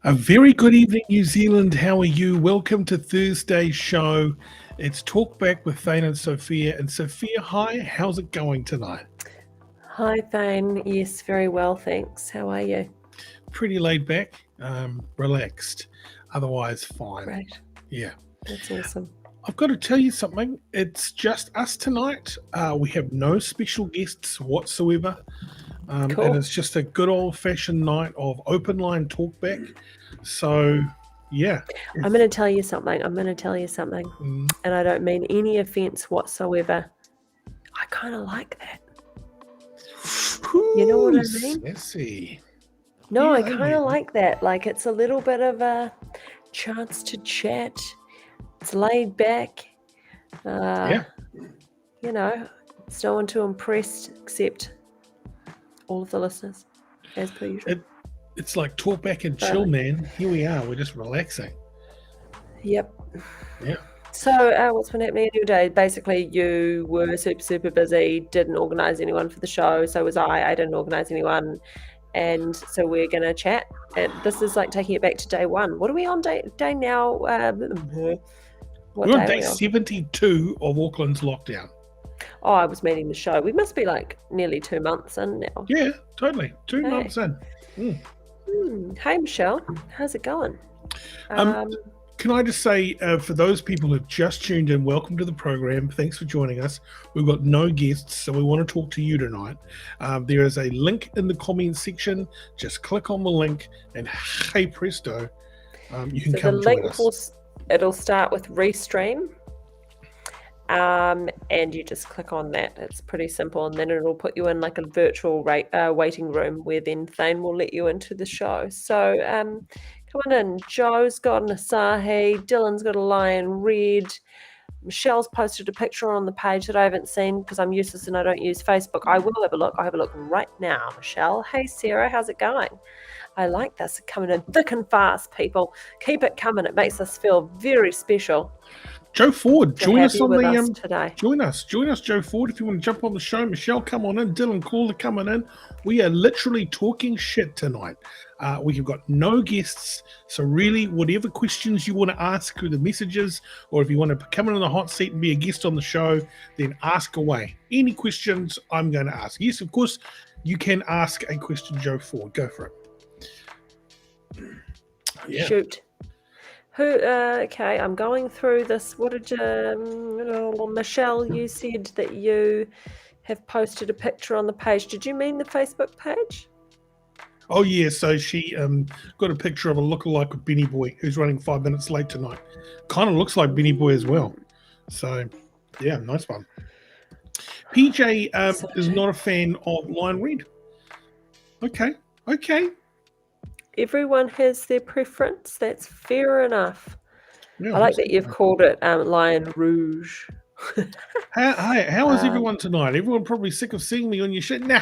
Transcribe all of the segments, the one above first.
A very good evening, New Zealand. How are you? Welcome to Thursday's show. It's Talkback with Thane and Sophia. And Sophia, hi, how's it going tonight? Hi, Thane. Yes, very well, thanks. How are you? Pretty laid back, relaxed, otherwise fine. Great. Yeah. That's awesome. I've got to tell you something. It's just us tonight. We have no special guests whatsoever. Cool. And it's just a good old-fashioned night of open line talkback. So, yeah. I'm going to tell you something. And I don't mean any offense whatsoever. I kind of like that. You know what I mean? Sassy. No, Yeah, I kind of like that. Like, it's a little bit of a chance to chat. It's laid back. Yeah. You know, it's no one to impress except all of the listeners, as per usual. It's like talk back and chill, man. Here we are. We're just relaxing. Yep. Yeah. So what's been happening in your day? Basically, you were super busy, didn't organise anyone for the show. So was I. I didn't organise anyone. And so we're going to chat. And this is like taking it back to day one. What are we on day now? We're on day 72 of Auckland's lockdown. Oh, I was meaning the show. We must be like nearly 2 months in now. Yeah, totally. 2 months in. Hey, Michelle. How's it going? Can I just say, for those people who've just tuned in, welcome to the program. Thanks for joining us. We've got no guests, so we want to talk to you tonight. There is a link in the comments section. Just click on the link, and hey presto, you can come join us. It'll start with Restream, and you just click on that. It's pretty simple, and then it'll put you in like a virtual waiting room where then Thane will let you into the show. So come on in. Joe's got an Asahi. Dylan's got a lion red. Michelle's posted a picture on the page that I haven't seen because I'm useless and I don't use Facebook. I will have a look. I'll have a look right now, Michelle. Hey, Sarah, how's it going? I like this. Coming in thick and fast, people. Keep it coming. It makes us feel very special. Joe Ford, join us on the today. Join us, Joe Ford. If you want to jump on the show, Michelle, come on in. Dylan Caller coming in. We are literally talking shit tonight. We have got no guests, so really, whatever questions you want to ask through the messages, or if you want to come in on the hot seat and be a guest on the show, then ask away. Any questions, I'm going to ask. Yes, of course, you can ask a question, Joe Ford. Go for it. Yeah. Shoot. Okay, I'm going through this. What did Michelle, you said that you have posted a picture on the page. Did you mean the Facebook page? Oh, yeah. So she got a picture of a lookalike of Benny Boy who's running 5 minutes late tonight. Kind of looks like Benny Boy as well. So, yeah, nice one. PJ is not a fan of Lion Red. Okay. Everyone has their preference. That's fair enough. Yeah, I like that you've called it Lion Rouge. How is everyone tonight? Everyone probably sick of seeing me on your shit. Nah,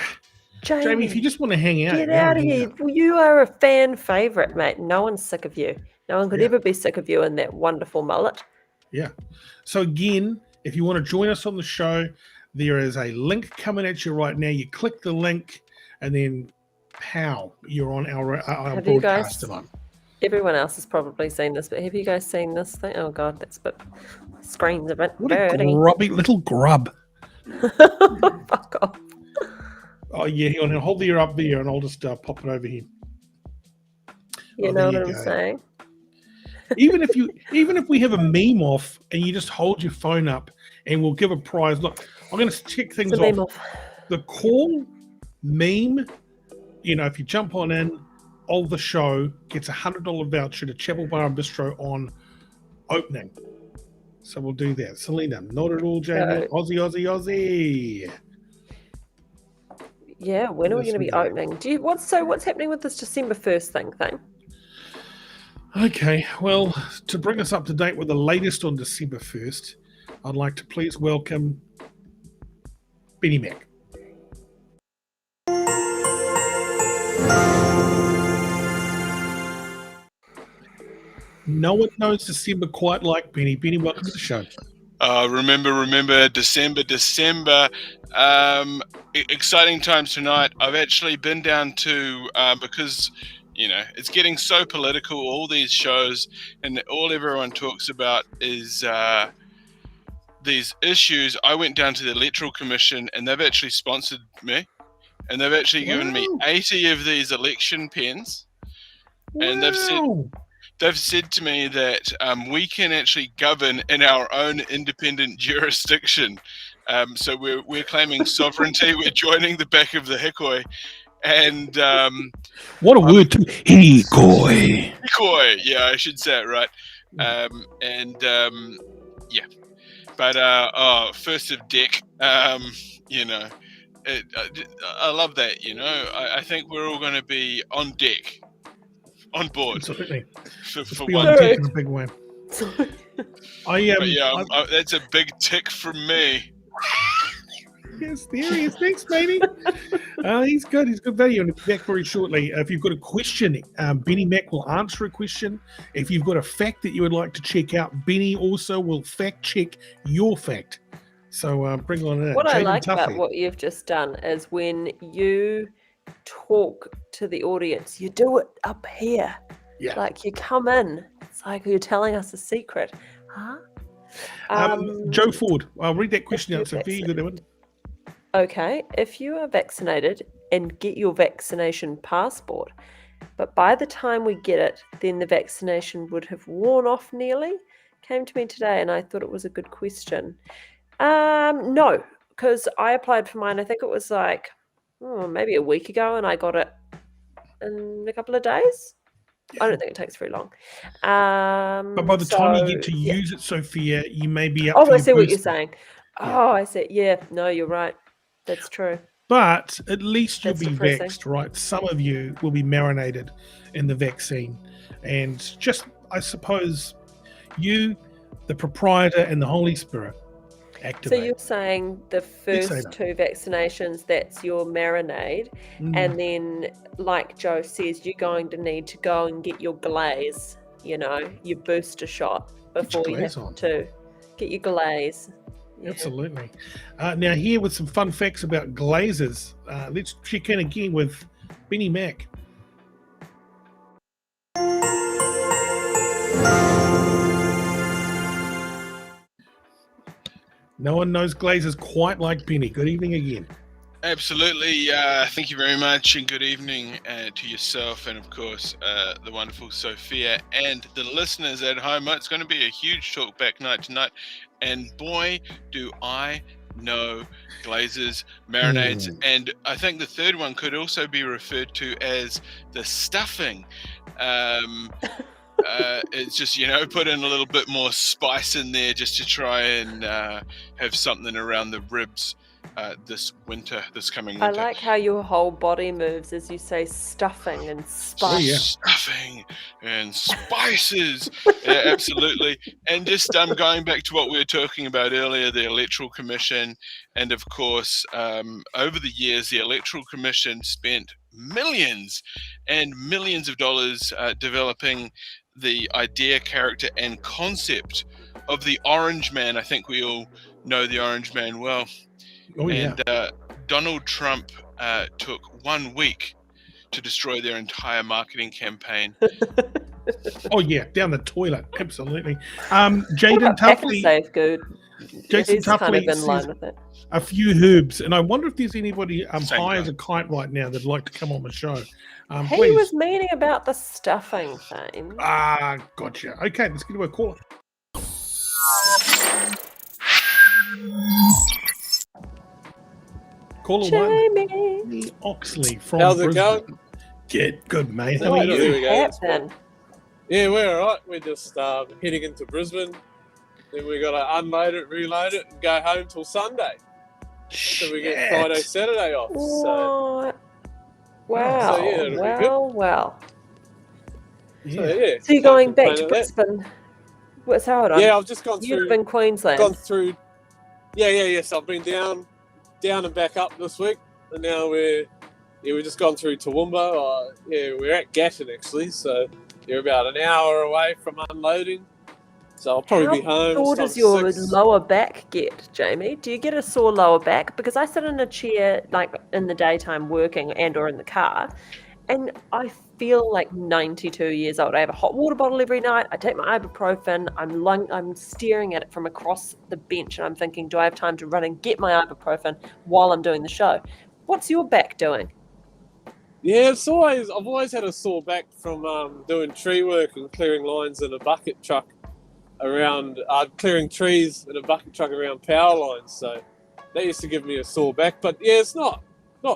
Jamie, if you just want to hang out, get out of here. Well, you are a fan favourite, mate. No one's sick of you. No one could ever be sick of you in that wonderful mullet. Yeah. So again, if you want to join us on the show, there is a link coming at you right now. You click the link, and then pow, you're on our broadcast tonight. Everyone else has probably seen this, but have you guys seen this thing? Oh god, that's a bit screen's a bit what dirty. A grubby little grub. Fuck off. Oh yeah, hang on, hold the ear up there and I'll just pop it over here. You know what I'm saying? even if we have a meme off and you just hold your phone up and we'll give a prize. Look, I'm gonna check things off. The call meme. You know, if you jump on in, all the show gets $100 voucher to Chapel Bar and Bistro on opening. So we'll do that. Selena, not at all, Jamie. Aussie. Yeah, when are we going to be opening? What's happening with this December 1st thing? Okay, well, to bring us up to date with the latest on December 1st, I'd like to please welcome Benny Mack. No one knows December quite like Benny. Benny, welcome to the show. Remember, December. Exciting times tonight. I've actually been down to, because it's getting so political. All these shows, and all everyone talks about is these issues. I went down to the Electoral Commission, and they've actually sponsored me, and they've actually given me 80 of these election pens, and they've said to me that we can actually govern in our own independent jurisdiction. So we're claiming sovereignty. We're joining the back of the Hikoi. And what a word to Hikoi. Hikoi, yeah, I should say it right. But first of deck, I love that. I think we're all going to be on deck, on board. Absolutely. For be one on deck. deck in a big way. That's a big tick from me. Yes, there he is. Thanks, matey. He's good. He's good value. And back very shortly. If you've got a question, Benny Mack will answer a question. If you've got a fact that you would like to check out, Benny also will fact check your fact. So bring on that. What I like about what you've just done is when you talk to the audience, you do it up here. Yeah. Like you come in. It's like you're telling us a secret. Huh? Joe Ford. I'll read that question out. Sophia, you got that one? Okay, if you are vaccinated and get your vaccination passport, but by the time we get it, then the vaccination would have worn off nearly. Came to me today and I thought it was a good question. No, because I applied for mine, I think it was like maybe a week ago, and I got it in a couple of days. I don't think it takes very long. But by the time you get to use it, Sophia, you may be up Oh, for I see what you're booster. saying. Oh, I see. Yeah, no, you're right. That's true. But at least you'll That's be depressing. vaxxed, right? Some of you will be marinated in the vaccine. And just, I suppose, you, the proprietor, and the Holy Spirit activate. So you're saying the first two vaccinations, that's your marinade. And then, like Joe says, you're going to need to go and get your glaze, your booster shot before you have to get your glaze. Yeah. Absolutely. Now here with some fun facts about glazes. Let's check in again with Benny Mack. No one knows glazes quite like Benny. Good evening again. Absolutely. Thank you very much, and good evening to yourself and, of course, the wonderful Sophia and the listeners at home. It's going to be a huge talkback night tonight, and boy, do I know glazes, marinades, and I think the third one could also be referred to as the stuffing. It's just, put in a little bit more spice in there just to try and have something around the ribs this coming winter. I like how your whole body moves as you say stuffing and spice. Oh, yeah. Stuffing and spices. Yeah, absolutely. And just going back to what we were talking about earlier, the Electoral Commission, and of course, over the years, the Electoral Commission spent millions and millions of dollars developing the idea, character, and concept of the Orange Man. I think we all know the Orange Man well. Oh, yeah. And Donald Trump took 1 week to destroy their entire marketing campaign. Oh, yeah, down the toilet. Absolutely. Jaden Tuffley. Jason Tuffley kind of in line with it. A few herbs, and I wonder if there's anybody high as a kite right now that'd like to come on the show. He Please. was meaning about the stuffing thing. Gotcha. Okay, let's get to a caller. Caller one, Oxley from How's it Brisbane. going? Get good, mate. How Oh, are yeah, you? there we go. Happened. Yeah, we're all right. We're just heading into Brisbane. Then we got to unload it, reload it, and go home till Sunday. So we get Friday, Saturday off. So, What? Wow. So, yeah, it'll be good. Well. Yeah. so yeah. So you're can't going back to complain at that. Brisbane. What's hold on? Yeah, I've just gone You through. live in Queensland. Gone through. Yeah. So I've been down and back up this week, and now we've just gone through Toowoomba. We're at Gatton actually, so you're about an hour away from unloading. So I'll probably be home. How sore does your lower back get, Jamie? Do you get a sore lower back? Because I sit in a chair like in the daytime working and or in the car, and I feel like 92 years old. I have a hot water bottle every night. I take my ibuprofen. I'm staring at it from across the bench, and I'm thinking, do I have time to run and get my ibuprofen while I'm doing the show? What's your back doing? Yeah, I've always had a sore back from doing tree work and clearing lines in a bucket truck around, clearing trees in a bucket truck around power lines. So that used to give me a sore back. But yeah, it's not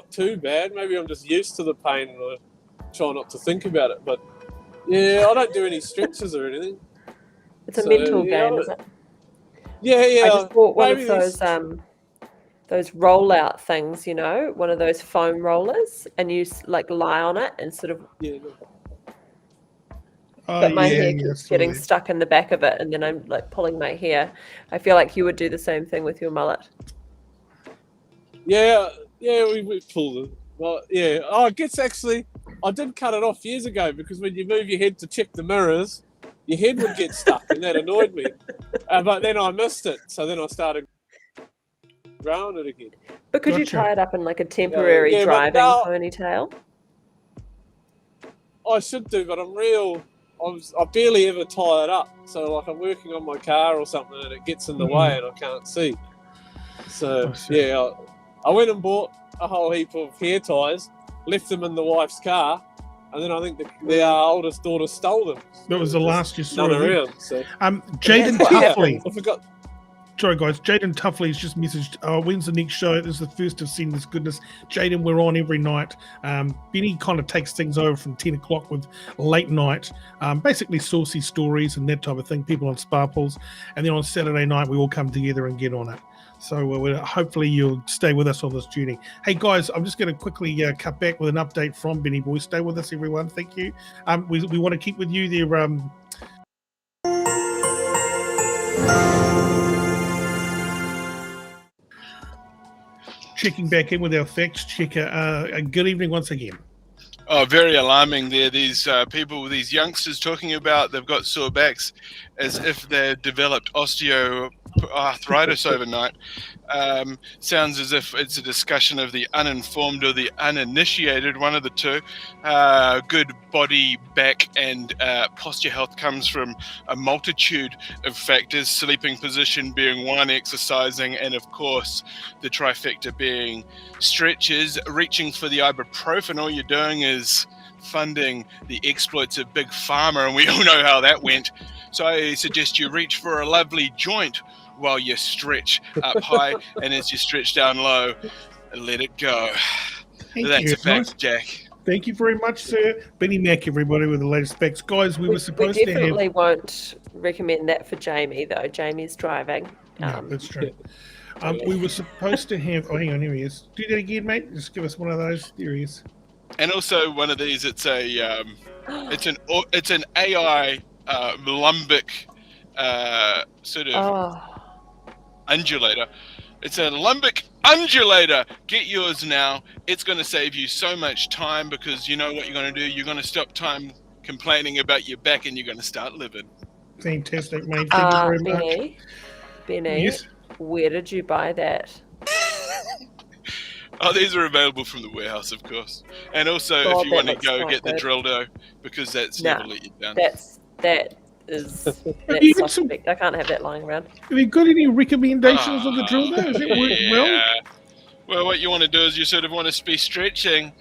too bad. Maybe I'm just used to the pain and I try not to think about it. But yeah, I don't do any stretches or anything. It's a mental game, is it? Yeah. I just bought one maybe of those rollout things, one of those foam rollers, and you like lie on it and sort of. Yeah. But my hair keeps getting stuck in the back of it, and then I'm like pulling my hair. I feel like you would do the same thing with your mullet. Yeah, we pulled it. Well, yeah. Oh, I guess actually, I did cut it off years ago because when you move your head to check the mirrors, your head would get stuck, and that annoyed me. But then I missed it, so then I started growing it again. But could you tie it up in like a temporary driving ponytail? I should do, but I barely ever tie it up. So like I'm working on my car or something and it gets in the way and I can't see. So yeah, I went and bought a whole heap of hair ties, left them in the wife's car, and then I think the oldest daughter stole them. That was the last you saw none around. So Jaden Tuffley. I forgot. Sorry, guys. Jaden Tuffley's just messaged, when's the next show? This is the first of seeing this goodness. Jaden, we're on every night. Benny kind of takes things over from 10 o'clock with late night, basically saucy stories and that type of thing, people on spa pools. And then on Saturday night, we all come together and get on it. So hopefully you'll stay with us on this journey. Hey, guys, I'm just going to quickly cut back with an update from Benny Boy. Stay with us, everyone. Thank you. We want to keep with you there. Checking back in with our facts checker. Good evening once again. Oh, very alarming there. These people, these youngsters talking about they've got sore backs as if they've developed osteoarthritis overnight. Sounds as if it's a discussion of the uninformed or the uninitiated, one of the two. Good body, back, and posture health comes from a multitude of factors, sleeping position being one, exercising, and of course the trifecta being stretches. Reaching for the ibuprofen, all you're doing is funding the exploits of Big Pharma, and we all know how that went. So I suggest you reach for a lovely joint while you stretch up high, and as you stretch down low, let it go. That's a fact, Jack. Thank you very much, sir. Benny Mack, everybody, with the latest specs. Guys, we were supposed to have... We definitely won't recommend that for Jamie, though. Jamie's driving. No, that's true. We were supposed to have... Oh, hang on, here he is. Do that again, mate. Just give us one of those. There he is. And also one of these, it's an AI lumbic sort of undulator. It's a lumbic undulator. Get yours now. It's going to save you so much time because you know what you're going to do. You're going to stop time complaining about your back and you're going to start living. Fantastic, mate. Thank you very much. Benny, yes? Where did you buy that? Oh, these are available from the warehouse, of course. And also, if you want to go get the drill dough, because that's never let you down. That's suspect. I can't have that lying around. Have you got any recommendations of the drill dough? Has it worked well? Well, what you want to do is you sort of want to be stretching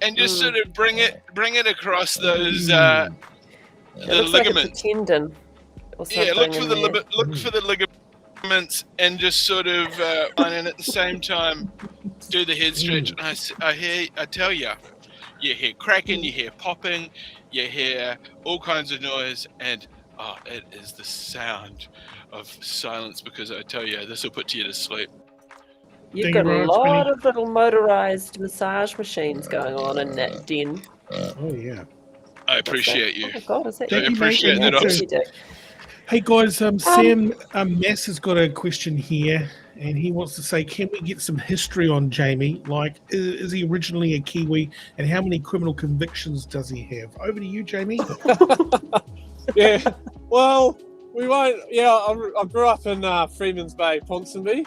and just sort of bring it across those the ligaments. Like a tendon or something. Yeah, look for the ligaments and just sort of and at the same time do the head stretch. And I tell you, you hear cracking, you hear popping, you hear all kinds of noise, and it is the sound of silence, because I tell you, this will put you to sleep. You've got a lot of little motorized massage machines going on in that den. Oh, yeah. I appreciate you. Oh, my God, is that I appreciate that also. Hey, guys, Sam Mass has got a question here, and he wants to say, can we get some history on Jamie? Like, is he originally a Kiwi, and how many criminal convictions does he have? Over to you, Jamie. Yeah, well, we won't. Yeah, I grew up in Freeman's Bay, Ponsonby.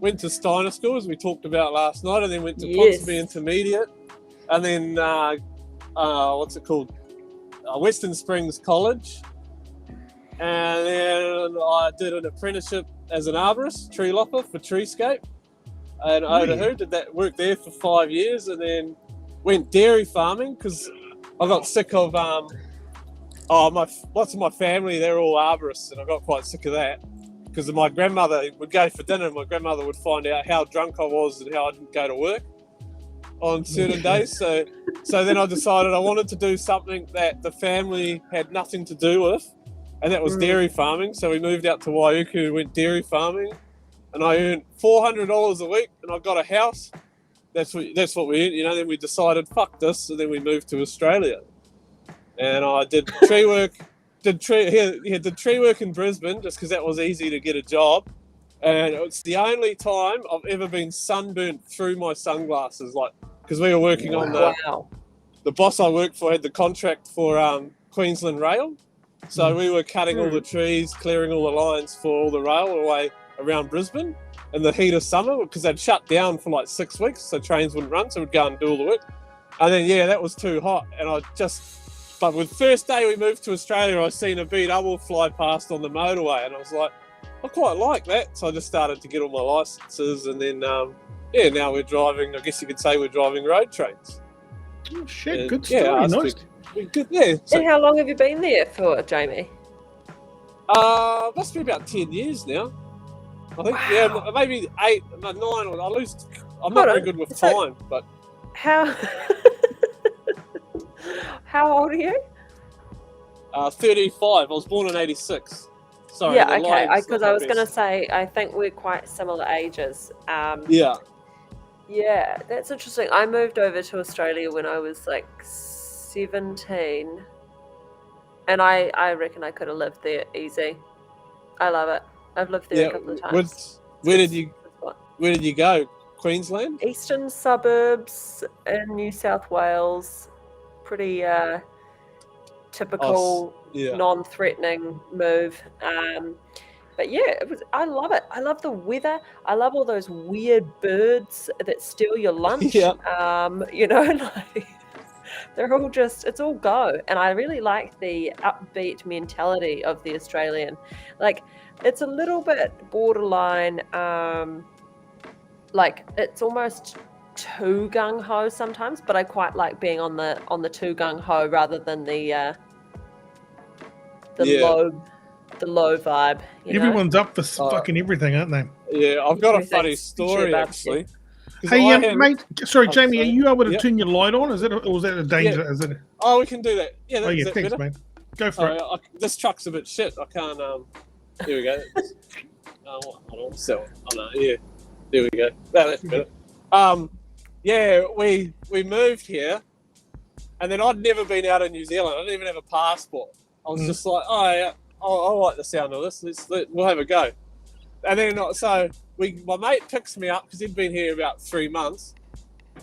Went to Steiner School, as we talked about last night, and then went to Ponsonby Intermediate. and then what's it called? Western Springs College, and then I did an apprenticeship as an arborist, tree lopper for Treescape, and Otahu. Did that work there for 5 years, and then went dairy farming because I got sick of lots of my family, they're all arborists, and I got quite sick of that because my grandmother would go for dinner and my grandmother would find out how drunk I was and how I didn't go to work on certain days. So then I decided I wanted to do something that the family had nothing to do with, and that was dairy farming. So we moved out to Waiuku, went dairy farming, and I earned $400 a week, and I got a house. That's what we earned, you know. Then we decided, fuck this, and then we moved to Australia. And I did tree work, did tree work in Brisbane just because that was easy to get a job. And it's the only time I've ever been sunburnt through my sunglasses, like because we were working on the boss I worked for had the contract for Queensland Rail, so we were cutting all the trees, clearing all the lines for all the railway around Brisbane in the heat of summer because they'd shut down for like 6 weeks, so trains wouldn't run, so we'd go and do all the work. And then that was too hot, and but with first day we moved to Australia, I seen a B-double fly past on the motorway, and I was like, I quite like that. So I just started to get all my licenses, and then now we're driving. I guess you could say we're driving road trains. Oh shit! Good story. Nice. Good. Yeah. So, and how long have you been there for, Jamie? Must be about 10 years now. I think. Wow. Yeah, maybe 8, 9. I'm not very good with time, but how? How old are you? 35. I was born in 86. Sorry. Yeah, okay. Because I was going to say, I think we're quite similar ages. Yeah, that's interesting. I moved over to Australia when I was like 17, and I reckon I could have lived there easy. I love it. I've lived there a couple of times. Where did you go? Queensland? Eastern suburbs in New South Wales. Pretty typical, non-threatening move. But yeah, I love it. I love the weather. I love all those weird birds that steal your lunch. You know, like they're all it's all go. And I really like the upbeat mentality of the Australian. Like it's a little bit borderline, like it's almost too gung-ho sometimes, but I quite like being on the too gung-ho rather than the low vibe. Everyone's up for fucking everything, aren't they? Yeah, I've got a funny story actually. Hey, mate. Sorry, Jamie. Are you able to turn your light on? Is it, or was that a danger? Yeah. Is it? Oh, we can do that. Yeah. Thanks, better? Mate. Go for it. This truck's a bit shit. I can't. Here we go. Hold on. So, yeah. There we go. That's better. Yeah, we moved here, and then I'd never been out of New Zealand. I didn't even have a passport. I was just like, I like the sound of this. We'll have a go. And then my mate picks me up because he'd been here about 3 months.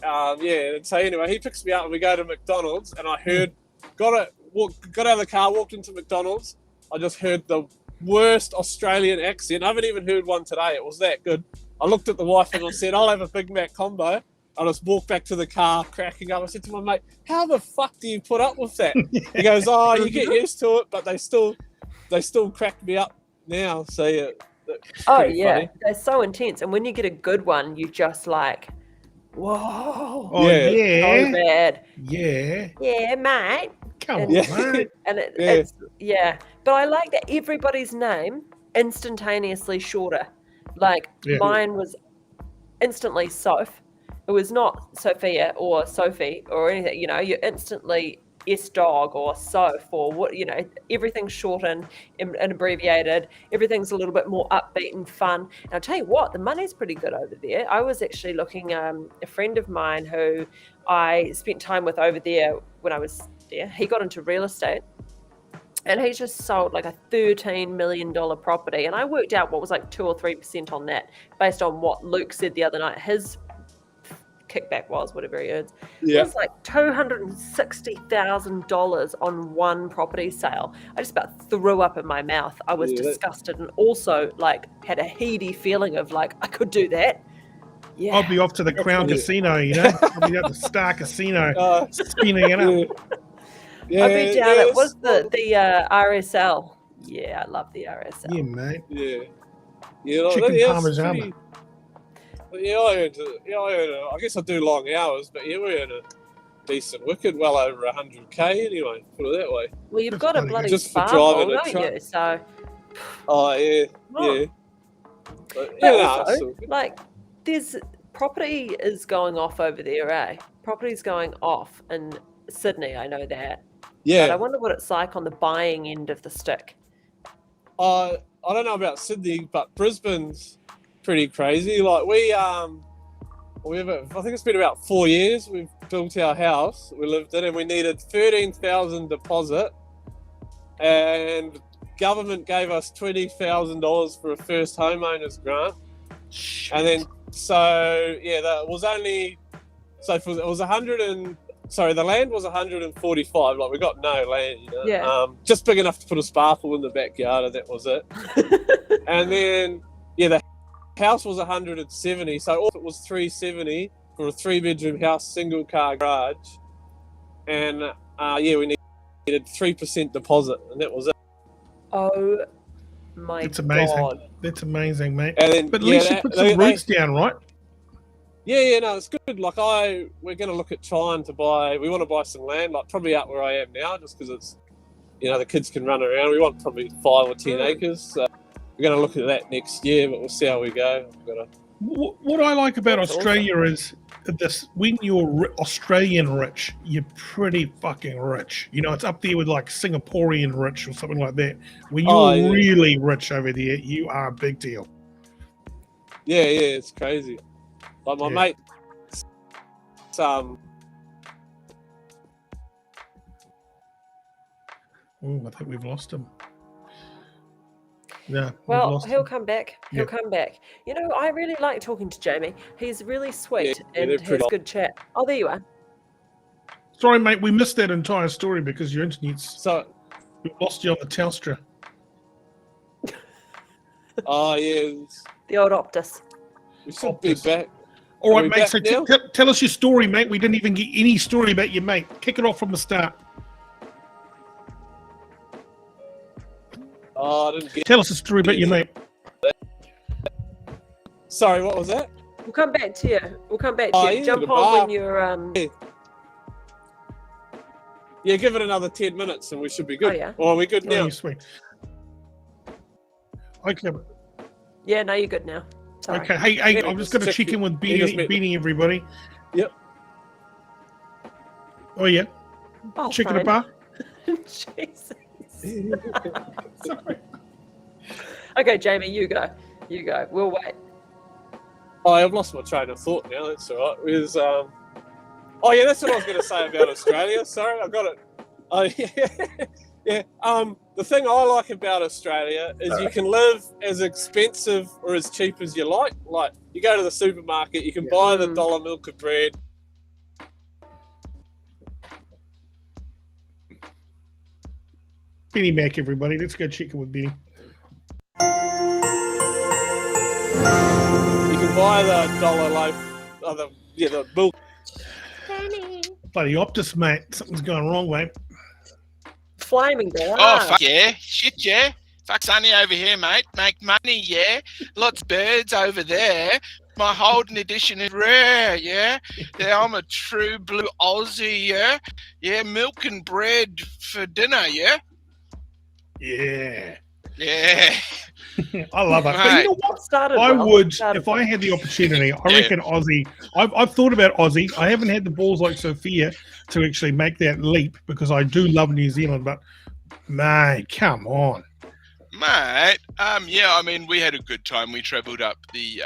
And so anyway, he picks me up and we go to McDonald's, and I heard, got out of the car, walked into McDonald's. I just heard the worst Australian accent. I haven't even heard one today. It was that good. I looked at the wife and I said, I'll have a Big Mac combo. I just walked back to the car, cracking up. I said to my mate, how the fuck do you put up with that? He goes, you get used to it, but they still crack me up now. So yeah. Funny. They're so intense. And when you get a good one, you just like, whoa. Oh, yeah. So bad. Yeah. Yeah, mate. Come on, mate. And it's But I like that everybody's name instantaneously shorter. Like mine was instantly Soph. It was not Sophia or Sophie or anything, you're instantly S-Dog or Soph or what, everything's shortened and abbreviated. Everything's a little bit more upbeat and fun. And I'll tell you what, the money's pretty good over there. I was actually looking, a friend of mine who I spent time with over there when I was there, he got into real estate. And he just sold like a $13 million property. And I worked out what was like 2 or 3% on that based on what Luke said the other night. His kickback was, whatever he earns. It was like $260,000 on one property sale. I just about threw up in my mouth. I was disgusted and also like had a heady feeling of like, I could do that. Yeah. I'll be off to the Crown Yeah. Casino, you know. I'll be at the Star Casino, Uh, spinning it up. yeah, I'd be down at what's it's- the RSL. Yeah, I love the RSL. Yeah, mate. Yeah. Yeah, like, Chicken yeah, it's parmesan. pretty- Yeah, I guess I do long hours, but yeah, we earn a decent wicket, well over 100k anyway, put it that way. Well, you've That's got a bloody bloody good. Just for spa pool, driving a don't truck. you? So, Oh, yeah, Oh. yeah. But, but yeah, no, also, it's all good. like, there's property is going off over there, eh? Property's going off in Sydney, I know that. But I Yeah, wonder what it's like on the buying end of the stick. I don't know about Sydney, but Brisbane's pretty crazy. Like we have I think it's been about 4 years we've built our house we lived in, and we needed 13,000 deposit, and government gave us $20,000 for a first homeowners grant, and then it was only it was 100 and sorry, the land was 145. Like we got no land, you know. Yeah. Just big enough to put a spa pool in the backyard, and that was it. And then the house was 170. So all of it was 370 for a 3-bedroom house, single car garage, and we needed 3% deposit, and that was it. Oh my It's amazing. god. That's amazing, mate. And then, But at least you put some roots down, right? No, it's good. Like we're going to look at trying to buy. We want to buy some land, like probably out where I am now, just because it's, the kids can run around. We want probably 5 or 10 acres. So we're going to look at that next year, but we'll see how we go. What I like about That's Australia is this: when you're Australian rich, you're pretty fucking rich. You know, it's up there with like Singaporean rich or something like that. When you're really rich over there, you are a big deal. Yeah, it's crazy. Like my mate, Oh, I think we've lost him. Yeah. Well, he'll come back. He'll Yeah. come back. You know, I really like talking to Jamie. He's really sweet Yeah, and they're has pretty- good chat. Oh, there you are. Sorry, mate, we missed that entire story because your internet's so we lost you on the Telstra. The old Optus. we should be back. All Are right, we mate. back So now? tell us your story, mate. We didn't even get any story about your mate. Kick it off from the start. Oh, I didn't get. Tell us a story about your mate. Sorry, what was that? We'll come back to you. We'll come back to Oh, you. yeah, Jump the on bar. when you're Yeah, give it another 10 minutes and we should be good. Oh, yeah. Or are we good Oh, now? you're sweet. Okay. Yeah, no, you're good now. Sorry. Okay. Hey, Yeah, I'm just just going to check in with Beanie, everybody. Yep. Oh, yeah. Oh, Chicken fine. a bar. Jesus. Sorry. Okay, Jamie, you go. You go. We'll wait. Oh, I've lost my train of thought now. That's all right. It was, oh, yeah, that's what I was going to say about Australia. Sorry, I got it. Oh, yeah. The thing I like about Australia is you can live as expensive or as cheap as you like. Like, you go to the supermarket, you can buy the $1 milk of bread. Beanie Mack, everybody. Let's go check in with Beanie. You can buy the $1 loaf, the milk. Bloody Optus, mate. Something's going wrong, mate. Flaming girl. Oh, fuck yeah. Shit, yeah. Fuck sunny over here, mate. Make money, yeah. Lots of birds over there. My Holden edition is rare, yeah. Yeah, I'm a true blue Aussie, yeah. Yeah, milk and bread for dinner, yeah. Yeah. Yeah. I love it. But you know what? Started I well. would, Started if I had the opportunity, I Yeah. reckon Aussie. I've thought about Aussie. I haven't had the balls like Sophia to actually make that leap because I do love New Zealand, but mate, come on. Mate, yeah, I mean, we had a good time. We travelled up the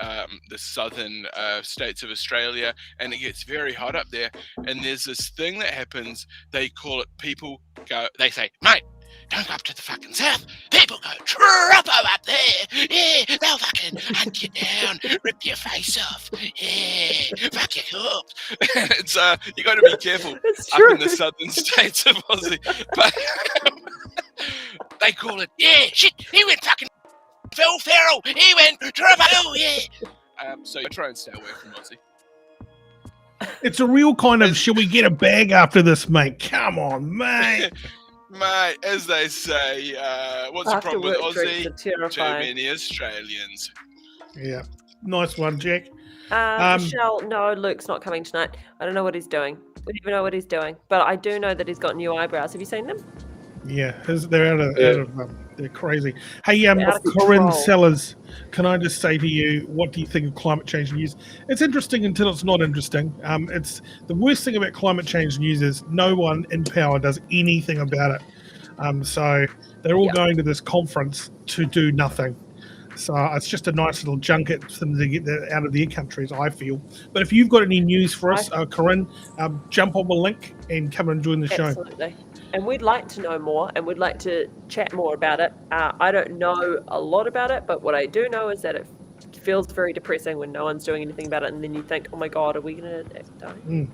southern states of Australia, and it gets very hot up there. And there's this thing that happens. They call it they say, mate, don't go up to the fucking south. People go truppo up there. Yeah, they'll fucking hunt you down, rip your face off. Yeah, fuck your corpse. It's you got to be careful It's up true. in the southern states of Aussie. But they call it, yeah, shit, he went fucking Phil Ferrell, he went Trevor, yeah. So I try and stay away from Aussie. It's a real kind of, should we get a bag after this, mate? Come on, mate. Mate, as they say, what's the After problem with work drinks are Aussie? Too terrifying. many Australians. Yeah. Nice one, Jack. Michelle, no, Luke's not coming tonight. I don't know what he's doing. We don't even know what he's doing. But I do know that he's got new eyebrows. Have you seen them? Yeah, they're out of they're crazy. Hey, They're out of Corinne control. Sellers, can I just say to you, what do you think of climate change news? It's interesting until it's not interesting. It's the worst thing about climate change news is no one in power does anything about it. So they're all going to this conference to do nothing. So it's just a nice little junket for them to get that out of their countries, I feel. But if you've got any news for us, Corinne, jump on the link and come and join the show. Absolutely. And we'd like to know more, and we'd like to chat more about it. I don't know a lot about it, but what I do know is that it feels very depressing when no one's doing anything about it, and then you think, oh my God, are we going to die?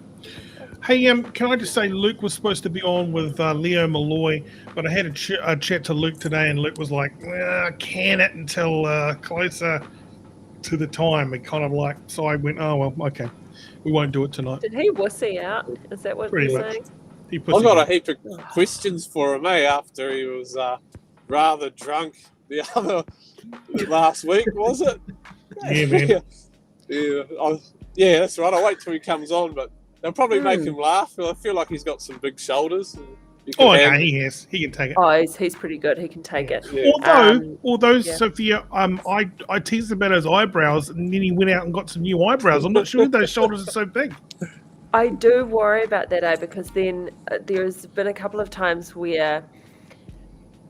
Hey, can I just say Luke was supposed to be on with Leo Malloy, but I had a chat to Luke today, and Luke was like, I can't it until closer to the time. And kind of like, so I went, oh, well, okay. We won't do it tonight. Did he wussy out? Is that what Pretty you're much. saying? He I've got a heap of questions for him, after he was rather drunk the other last week, was it? Yeah, man. Yeah, that's right. I'll wait till he comes on, but they'll probably make him laugh. I feel like he's got some big shoulders. Oh, no, he has. He can take it. Oh, he's pretty good. He can take it. Yeah. Although Sophia, I teased about his eyebrows, and then he went out and got some new eyebrows. I'm not sure those shoulders are so big. I do worry about that, because then there's been a couple of times where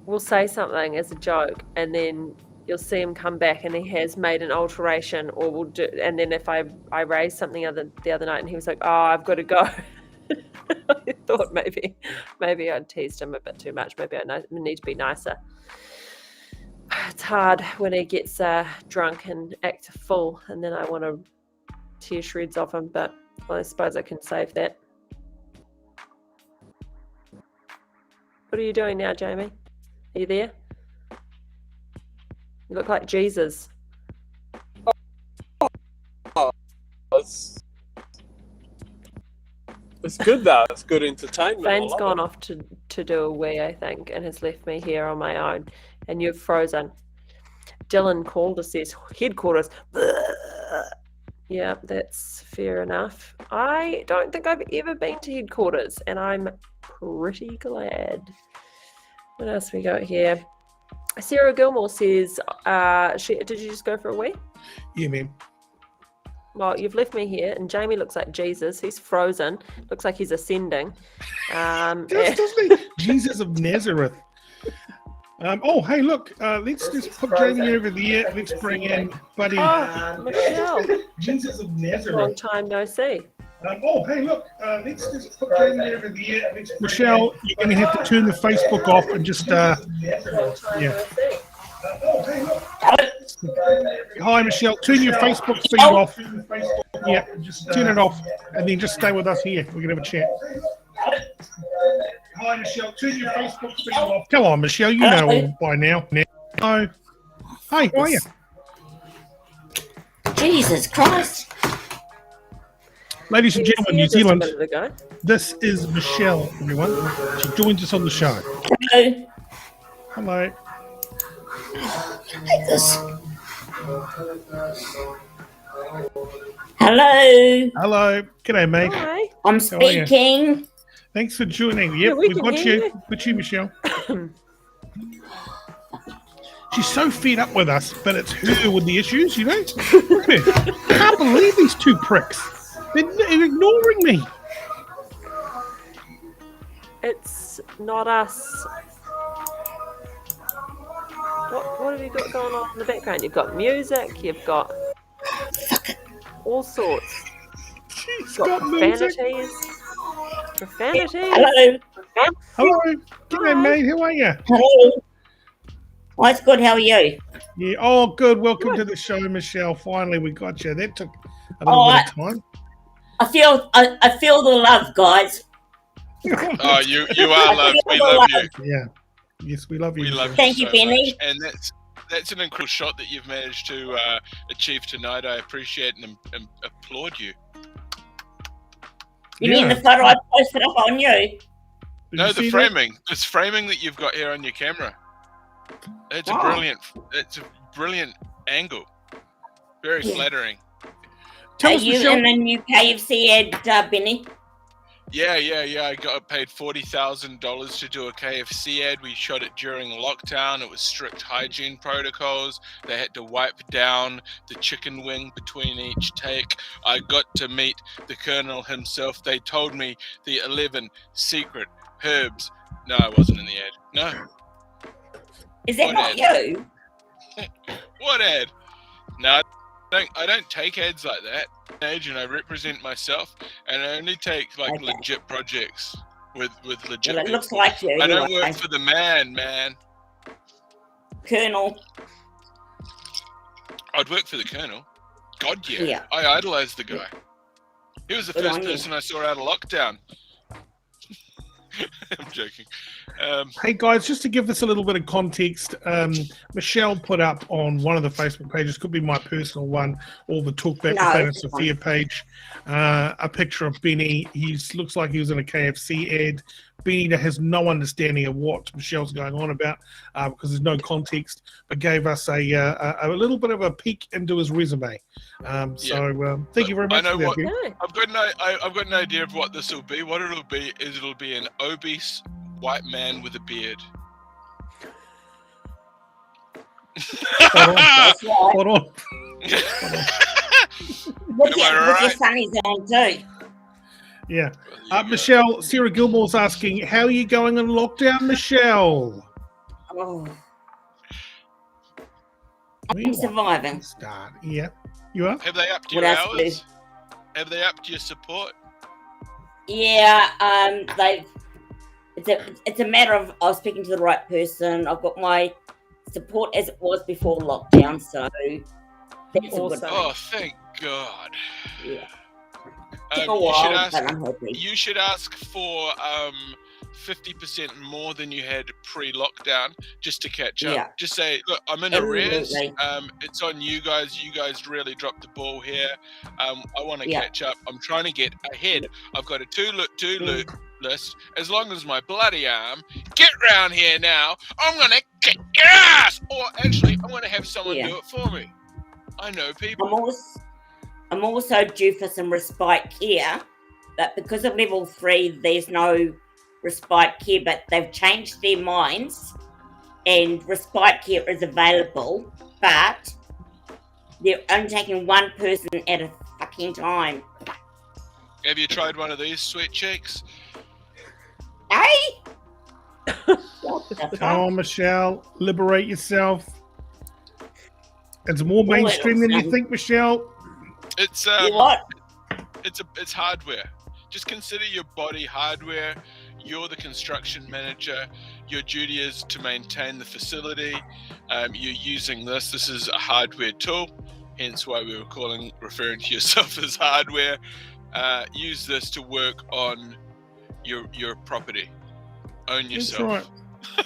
we'll say something as a joke, and then you'll see him come back and he has made an alteration, or we'll do. And then if I raised something the other night, and he was like, "Oh, I've got to go," I thought maybe I'd teased him a bit too much. Maybe I need to be nicer. It's hard when he gets drunk and acts a fool, and then I want to tear shreds off him, but I suppose I can save that. What are you doing now, Jamie? Are you there? You look like Jesus. It's good though. It's good entertainment. Thane's gone off to do a wee, I think, and has left me here on my own. And you've frozen. Dylan Calder says headquarters. Yeah, that's fair enough. I don't think I've ever been to headquarters, and I'm pretty glad. What else we got here? Sarah Gilmore says, did you just go for a wee? Yeah, man. Well, you've left me here, and Jamie looks like Jesus. He's frozen. Looks like he's ascending. Doesn't he? Jesus of Nazareth. Oh, hey, look. Let's just put Jamie over there. Let's bring in Buddy. Michelle. Jesus of Nazareth. Long time no see. Oh, hey, look. Let's just put Jamie over there. Michelle, you're going to have to turn the Facebook off and just... Long time no see. Oh, hey, look. Hi, Michelle. Turn your Facebook feed off. Yeah, just turn it off, and then just stay with us here. We're going to have a chat. Hi, Michelle. Turn your Facebook feed off. Come on, Michelle. You know all by now. Oh. Hi, how are you? Jesus Christ. Ladies and He was gentlemen, here New just a Zealand, minute ago. this is Michelle, everyone. She joins us on the show. Hello. Hello. Like this. Hello. Hello. G'day, mate. Hi. I'm How are you? speaking. Thanks for joining. Yeah, Yep, we we've can got hear you. you. Got you, Michelle. She's so fed up with us, but it's her with the issues, you know? I can't believe these two pricks. They're ignoring me. It's not us. What have you got going on in the background? You've got music, you've got all sorts. She's You've got got music. profanities. Hello. Hello. G'day, Hi. mate. How are you? Hello. What's good? How are you? Yeah. Oh, good. Welcome to the show, Michelle. Finally, we got you. That took a little bit of time. I feel the love, guys. Oh, you are loved. We love you. Yeah. Yes, we love you. We love you Thank you, so Benny. much. And that's That's an incredible shot that you've managed to achieve tonight. I appreciate and applaud you. You mean the photo I posted up on you? Did No, you the see framing. This framing that you've got here on your camera. It's a brilliant angle. Very flattering. Tell Are us, you Michelle. in the new KFC ad, Benny? Yeah. I got paid $40,000 to do a KFC ad. We shot it during lockdown. It was strict hygiene protocols. They had to wipe down the chicken wing between each take. I got to meet the Colonel himself. They told me the 11 secret herbs. No, I wasn't in the ad. No. Is that What not ad? you? What ad? No, I don't take ads like that. And I represent myself, and I only take Okay. legit projects with legit Well, it people. looks like you. I don't anyway. work for the man. Colonel. I'd work for the Colonel. God, yeah. Yeah. I idolized the guy. He was the Good first on you. person I saw out of lockdown. I'm joking. Hey guys, just to give this a little bit of context, Michelle put up on one of the Facebook pages, could be my personal one, or the Talkback with Thane and it's Sophia page, a picture of Benny. He looks like he was in a KFC ad. Benny has no understanding of what Michelle's going on about because there's no context, but gave us a little bit of a peek into his resume. So thank you very much I know for that. what- Ben. No. I've got an idea of what this will be. What it'll be is it'll be an obese white man with a beard. Spot on. That's right. Spot on. With Am I your right? sunnies on too. Yeah. Well, there you go. Michelle, Sarah Gilmore's asking, how are you going in lockdown, Michelle? Oh, We I'm want surviving. to start. Yeah. You are? Have they upped What your else do? hours? Have they upped your support? Yeah, it's a matter of I was speaking to the right person. I've got my support as it was before lockdown, so that's a good Awesome. Oh, thank God. yeah. Um, Took a you while, should ask. but I'm happy. You should ask for 50% more than you had pre-lockdown, just to catch up. Yeah. Just say, look, I'm in arrears. Absolutely. It's on you guys. You guys really dropped the ball here. I want to Yeah. catch up. I'm trying to get ahead. I've got a two-loot list. As long as my bloody arm get round here now, I'm gonna kick your ass. Or actually, I'm gonna have someone Yeah. do it for me. I know people. I'm also due for some respite care, but because of level 3, there's no respite care, but they've changed their minds and respite care is available, but they're only taking one person at a fucking time. Have you tried one of these sweet cheeks? Hey! What the Come fuck? on, Michelle. Liberate yourself. It's more Well, mainstream than you it's- think, Michelle. It's You what? it's hardware. Just consider your body hardware. You're the construction manager. Your duty is to maintain the facility. You're using this. This is a hardware tool, hence why we were referring to yourself as hardware. Use this to work on your property. Own That's yourself.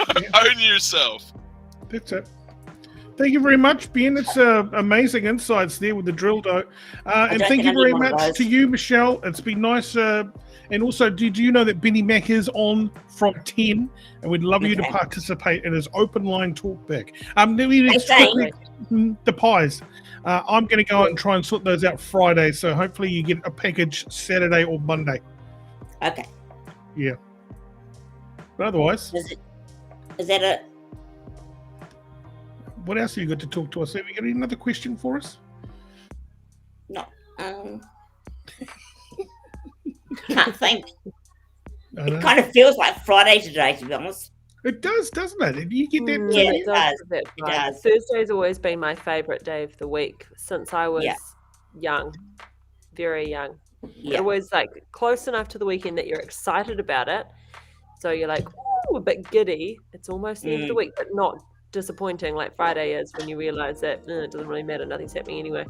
right. Own yourself. That's it. Thank you very much, Ben. It's amazing insights there with the drill dough. And don't thank think you I very need one of much those. to you, Michelle. It's been nice. And also, did you know that Benny Mack is on from 10? And we'd love you to Okay. participate in his open line talkback. Let me Hey, quickly, the pies. I'm going to go out and try and sort those out Friday. So hopefully you get a package Saturday or Monday. Okay. But otherwise, Is that it? what else have you got to talk to us? Have you got another question for us? No. Can't think. I know. It kind of feels like Friday today, to be honest. It does, doesn't it? Do you get that? Yeah, too? it does. a bit It fun. does. Thursday's always been my favourite day of the week since I was Yeah. young, very young. Yeah. It was like close enough to the weekend that you're excited about it. So you're like, ooh, a bit giddy. It's almost the end of the week, but not disappointing like Friday is when you realise that it doesn't really matter. Nothing's happening anyway.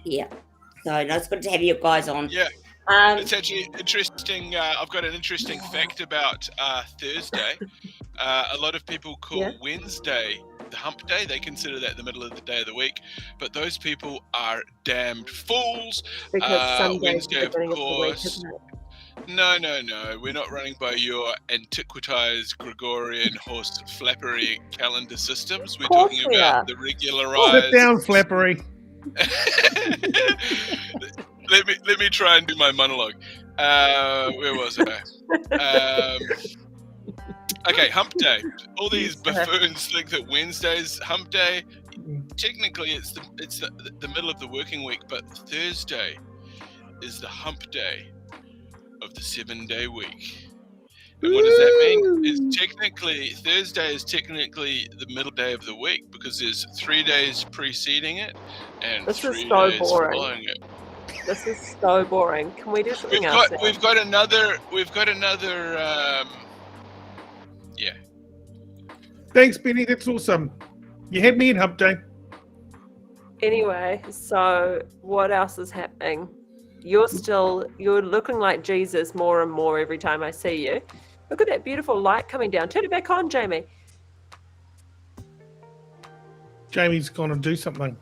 Yeah. So no, it's good to have you guys on. Yeah. It's actually interesting. I've got an interesting fact about Thursday. A lot of people call Yeah. Wednesday the hump day. They consider that the middle of the day of the week. But those people are damned fools. Because Sunday's the Wednesday, of beginning of the week, course. isn't it? No. We're not running by your antiquitized Gregorian horse flappery calendar systems. We're Course talking we about are. the Sit regularized. down, Flappery. let me try and do my monologue. Where was I? Okay, hump day. All these buffoons think that Wednesday's hump day. Technically, it's the middle of the working week, but Thursday is the hump day of the 7-day week. And what does that mean? It's technically Thursday is technically the middle day of the week because there's 3 days preceding it and This is 3 so days boring. following it. This is so boring. Can we do something We've else? got another. Yeah. Thanks, Benny. That's awesome. You had me in hump day. Anyway, so what else is happening? You're looking like Jesus more and more every time I see you. Look at that beautiful light coming down. Turn it back on, Jamie. Jamie's going to do something.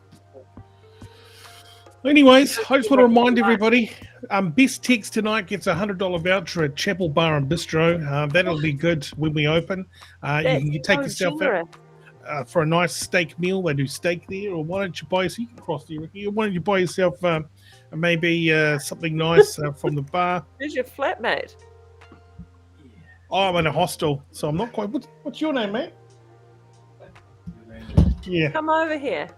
Anyways, I just want to remind everybody, best text tonight gets a $100 voucher at Chapel Bar and Bistro. That'll be good when we open. You can take yourself out for a nice steak meal. They do steak there. Or why don't you buy yourself maybe something nice from the bar. Who's your flatmate? Oh, I'm in a hostel, so I'm not quite. What's your name, mate? Yeah. Come over here.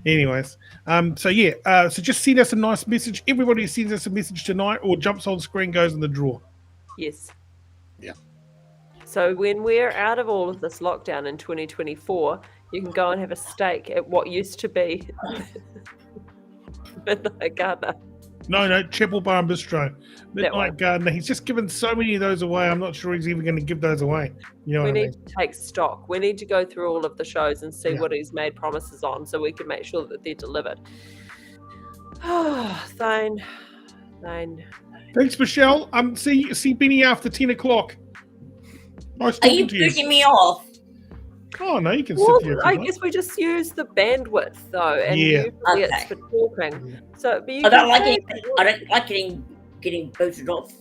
Anyways, so just send us a nice message. Everybody who sends us a message tonight or jumps on screen goes in the draw. Yes. Yeah. So when we're out of all of this lockdown in 2024, you can go and have a steak at what used to be Midnight Gardener. No, Chapel Bar and Bistro. Midnight Gardener. He's just given so many of those away. I'm not sure he's even going to give those away. You know we what I mean? need to take stock. We need to go through all of the shows and see what he's made promises on so we can make sure that they're delivered. Oh, Thane. Thanks, Michelle. See Benny after 10 o'clock. Nice Are you talking to you. pushing me off? Oh, no, you can sit Well, here. if I you want. guess we just use the bandwidth though, and Yeah. usually it's Okay. for talking. Yeah. So, but you I don't can like say- getting booted off.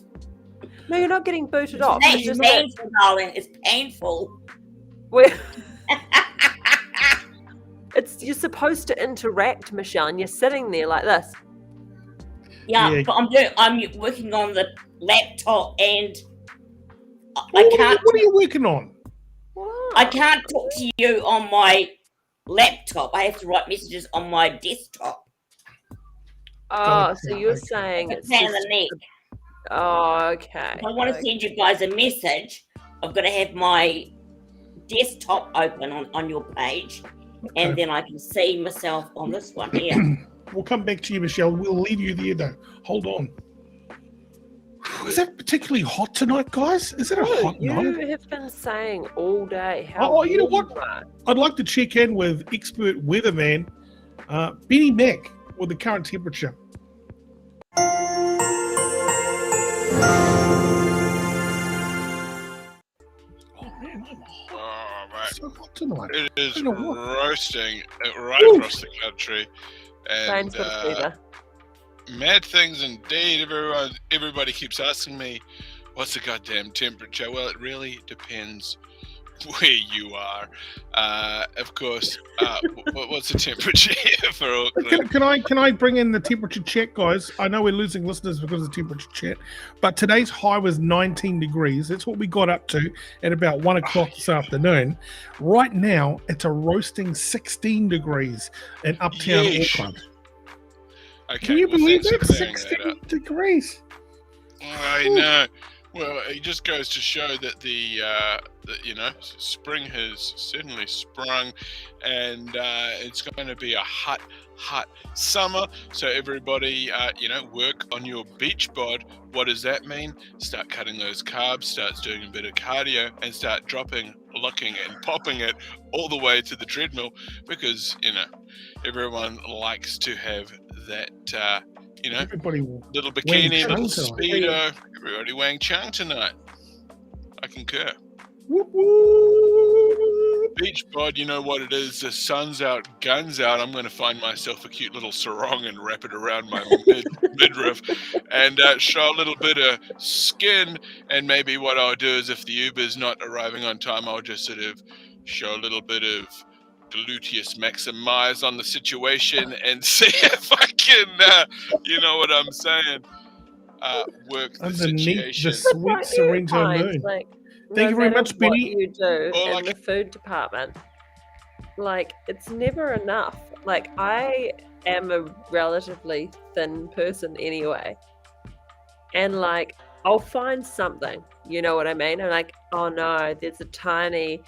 No, you're not getting booted off. It's It's just painful, darling. It's painful. you're supposed to interact, Michelle, and you're sitting there like this. Yeah, but I'm working on the laptop and I can't. What are you working on? I can't talk to you on my laptop. I have to write messages on my desktop. Oh, so you're saying It's it's a pain in just... the neck. Oh, okay. If I want to send you guys a message, I've got to have my desktop open on your page, and then I can see myself on this one here. We'll come back to you, Michelle. We'll leave you there, though. Hold on. Is that particularly hot tonight, guys? Is it a hot You night? have been saying all day how You know warm what? you are. I'd like to check in with expert weatherman Benny Mack with the current temperature. Oh man, I'm hot. Oh, mate. So hot tonight. It is I don't know what- roasting right Woo. across the country. And Thane's got a fever. mad things indeed. Everybody keeps asking me, what's the goddamn temperature? Well, it really depends where you are. Of course, what's the temperature here for Auckland? Can I bring in the temperature check, guys? I know we're losing listeners because of the temperature check, but today's high was 19 degrees. That's what we got up to at about 1 o'clock this afternoon. Right now, it's a roasting 16 degrees in uptown Yeesh. Auckland. Okay, Can you well, believe thanks that? for clearing that 16 up. degrees. I know. Well, it just goes to show that spring has certainly sprung, and it's going to be a hot summer. So everybody, work on your beach bod. What does that mean? Start cutting those carbs, start doing a bit of cardio, and start looking and popping it all the way to the treadmill, because everyone likes to have that. Everybody Little bikini, Wang little Chang speedo. Everybody Wang Chang tonight. I concur. whoop, whoop. beach bod, you know what it is. The sun's out, guns out. I'm going to find myself a cute little sarong and wrap it around my midriff and show a little bit of skin. And maybe what I'll do is if the Uber's not arriving on time, I'll just sort of show a little bit of gluteus maximize on the situation and see if I can, you know what I'm saying, work the Underneath situation. the sweet Sorrento moon. Like, Thank you very matter much, what Benny. you do Or in like- the food department, like, it's never enough. Like, I am a relatively thin person anyway, and like, I'll find something, you know what I mean? I'm like, oh no, there's a tiny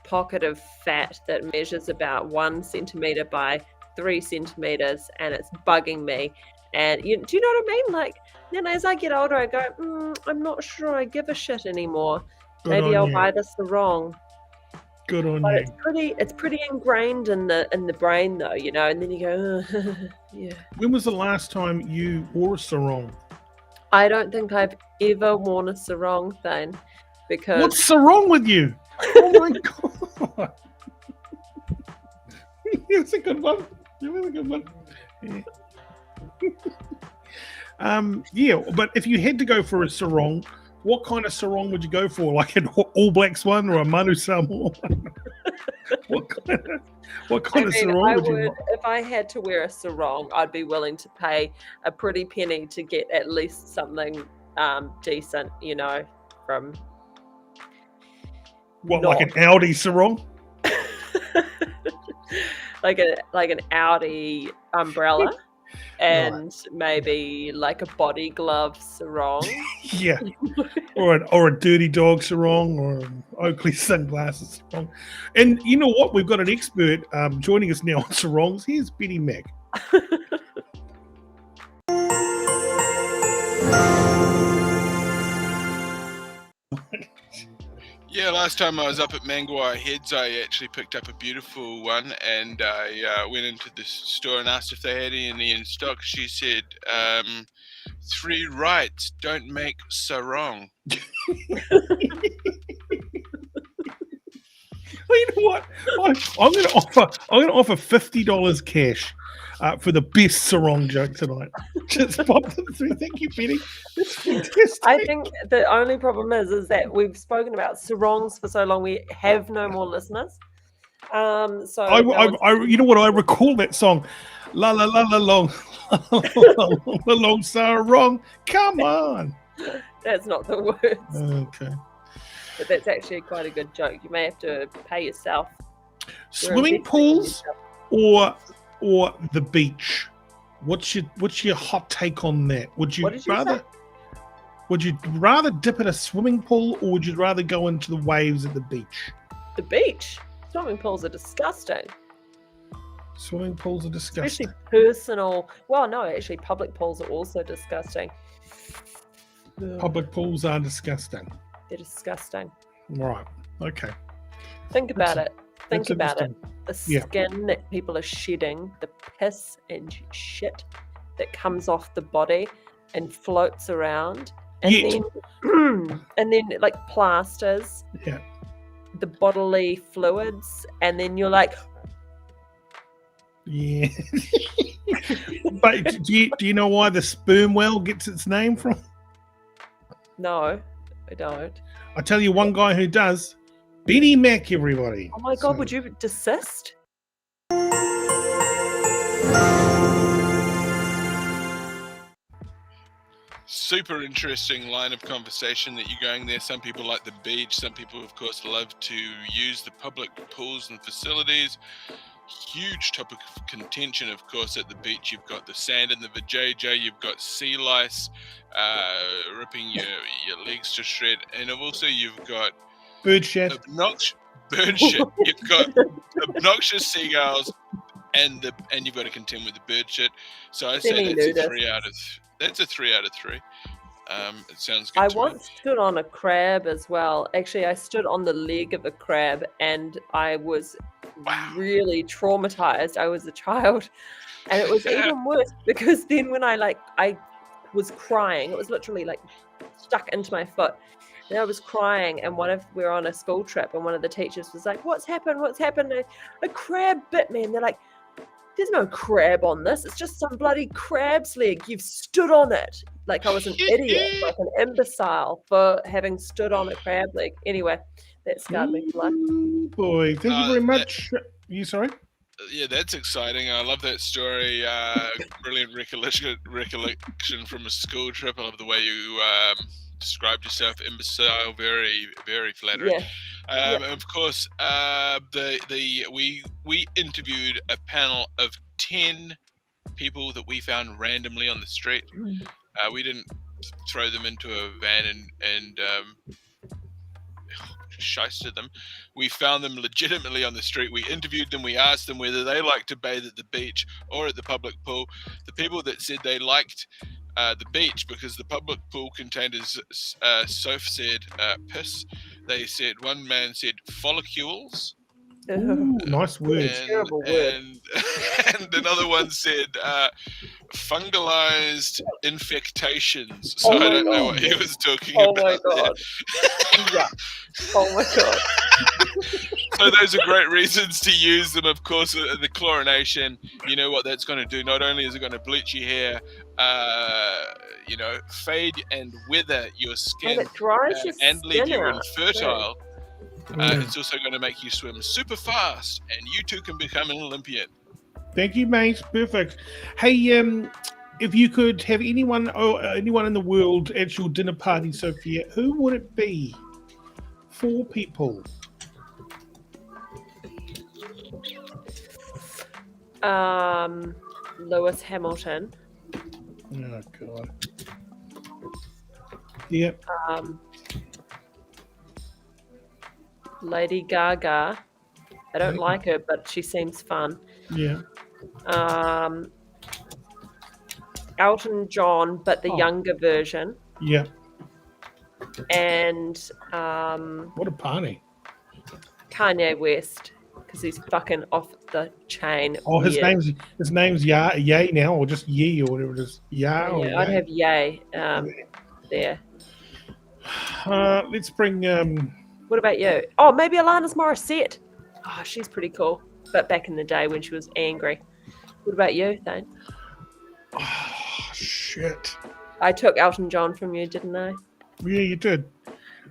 pocket of fat that measures about 1 centimeter by 3 centimeters, and it's bugging me. And do you know what I mean? Like, then as I get older, I go, I'm not sure I give a shit anymore. Good Maybe on I'll you. buy the sarong. Good on But you. it's pretty ingrained in the brain though, you know. And then you go, yeah. When was the last time you wore a sarong? I don't think I've ever worn a sarong, Thane, because What's wrong with you? Oh my god! It's a good one. It was a good one. Yeah, but if you had to go for a sarong, what kind of sarong would you go for? Like an All Blacks one or a Manu Samoa? What kind of sarong I would you would, want? if I had to wear a sarong, I'd be willing to pay a pretty penny to get at least something decent, you know, from What, like an Audi sarong? like an Audi umbrella and maybe like a body glove sarong. Yeah, or a dirty dog sarong, or an Oakley sunglasses sarong. And you know what? We've got an expert joining us now on sarongs. Here's Benny Mack. Yeah, last time I was up at Mangawai Heads, I actually picked up a beautiful one, and I went into the store and asked if they had any in stock. She said, 3 rights, don't make sarong. Well, you know what? I'm going to offer $50 cash for the best sarong joke tonight. Just pop them through. Thank you, Benny. That's fantastic. I think the only problem is that we've spoken about sarongs for so long, we have no more listeners. So you know what? I recall that song, la la la la long, la long sarong. Come on. that's not the words, Okay. but that's actually quite a good joke. You may have to pay yourself. You're Swimming investing in pools yourself. or the beach? What's your hot take on that? Would you What did you say? Would you rather dip in a swimming pool, or would you rather go into the waves at the beach? The beach. Swimming pools are disgusting. Swimming pools are disgusting. Especially personal. Well, no, actually, public pools are also disgusting. Ugh, Public pools are disgusting. they're disgusting. Right. Okay. Think about it. Think That's about it. interesting. The Yeah. skin that people are shedding, the piss and shit that comes off the body and floats around, and Yet. then like plasters, Yeah. the bodily fluids, and then you're like, Yeah. But do you know why the sperm whale gets its name from? no, I don't. I tell you one guy who does. Benny Mack, everybody. Oh my god, So- would you desist? Super interesting line of conversation that you're going there. Some people like the beach. Some people, of course, love to use the public pools and facilities. Huge topic of contention, of course, at the beach. You've got the sand and the vajayjay. You've got sea lice ripping your legs to shred. And also you've got Bird shit. obnoxious bird shit. You've got obnoxious seagulls, and you've got to contend with the bird shit. So I say Semi-nudist. that's a 3 out of 3. It sounds good I to me. once stood on a crab as well. Actually, I stood on the leg of a crab, and I was Wow. really traumatized. I was a child, and it was even worse because then when I was crying, it was literally like stuck into my foot, And I was crying, and we were on a school trip, and one of the teachers was like, "What's happened? What's happened?" And a crab bit me, and they're like, "There's no crab on this. It's just some bloody crab's leg. You've stood on it." Like I was an idiot, like an imbecile for having stood on a crab leg. Anyway, that scarred me for life. Ooh, boy, thank you very much. You sorry? Yeah, that's exciting. I love that story. Brilliant recollection from a school trip. I love the way you described yourself, imbecile. Very, very flattering. Yeah. Of course, we interviewed a panel of 10 people that we found randomly on the street. We didn't throw them into a van and shysted them. We found them legitimately on the street. We interviewed them. We asked them whether they like to bathe at the beach or at the public pool. The people that said they liked the beach because the public pool contained, as Soph said, piss. They said, one man said follicles. Ooh, nice word. Terrible word. And another one said fungalized infectations. So I don't know what he was talking about. Oh my god. Yeah. Oh my god. So those are great reasons to use them. Of course, the chlorination, you know what that's going to do. Not only is it going to bleach your hair, fade and wither your skin, it dries your and leave skin you out. infertile. It's also going to make you swim super fast, and you too can become an Olympian. Thank you, mate. Perfect. Hey, if you could have anyone in the world at your dinner party, Sophia, who would it be? 4 people. Lewis Hamilton. Oh god. Yep. Lady Gaga. I don't like her, but she seems fun. Yeah. Elton John, but the younger version. Yeah. And What a party. Kanye West, because he's fucking off the chain. Oh, his weird. name's Ye now, or just Ye, or whatever it is. Yeah, I'd have Ye there. Let's bring. What about you? Oh, maybe Alanis Morissette. Oh, she's pretty cool. But back in the day when she was angry. What about you, Thane? Oh, shit. I took Elton John from you, didn't I? Yeah, you did.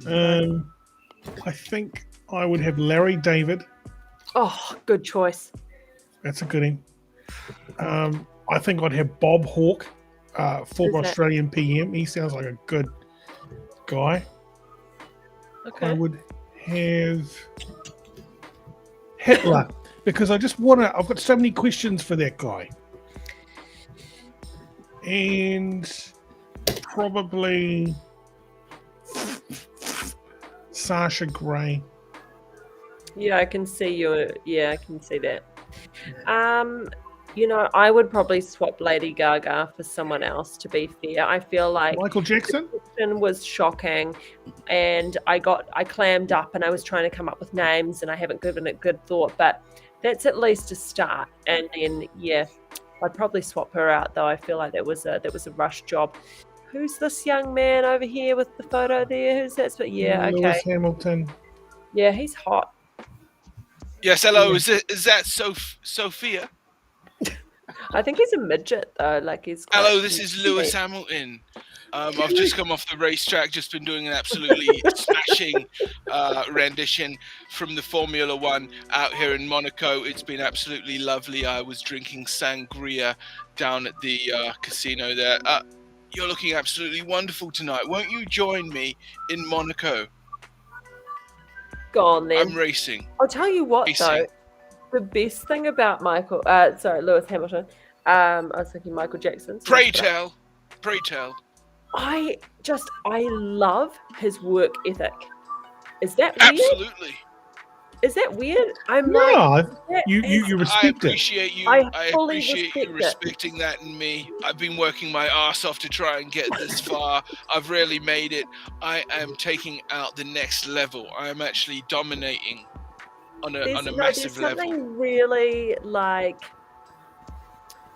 I think I would have Larry David. Oh, good choice. That's a goodie. I think I'd have Bob Hawke, former Australian PM. He sounds like a good guy. Okay. I would have Hitler because I just want to. I've got so many questions for that guy, and probably Sasha Grey. Yeah, I can see you. Yeah, I can see that. I would probably swap Lady Gaga for someone else, to be fair. I feel like Michael Jackson? The question was shocking, and I clammed up and I was trying to come up with names and I haven't given it good thought, but that's at least a start. And then, yeah, I'd probably swap her out, though. I feel like that was a rush job. Who's this young man over here with the photo there? Who's that? But yeah, okay. Lewis Hamilton. Yeah, he's hot. Yes, hello. Yeah. Is that Sophia? I think he's a midget though. Like he's. Hello, this is Lewis Hamilton. I've just come off the racetrack. Just been doing an absolutely smashing rendition from the Formula One out here in Monaco. It's been absolutely lovely. I was drinking sangria down at the casino there. You're looking absolutely wonderful tonight. Won't you join me in Monaco? Go on then. I'm racing. I'll tell you what though. The best thing about Lewis Hamilton, I was thinking Michael Jackson. Pray tell. I love his work ethic. Is that weird? Absolutely. Is that weird? You respect I appreciate you. I fully appreciate you respecting that in me. I've been working my ass off to try and get this far. I've really made it. I am taking out the next level. I am actually dominating on a massive level. There's something really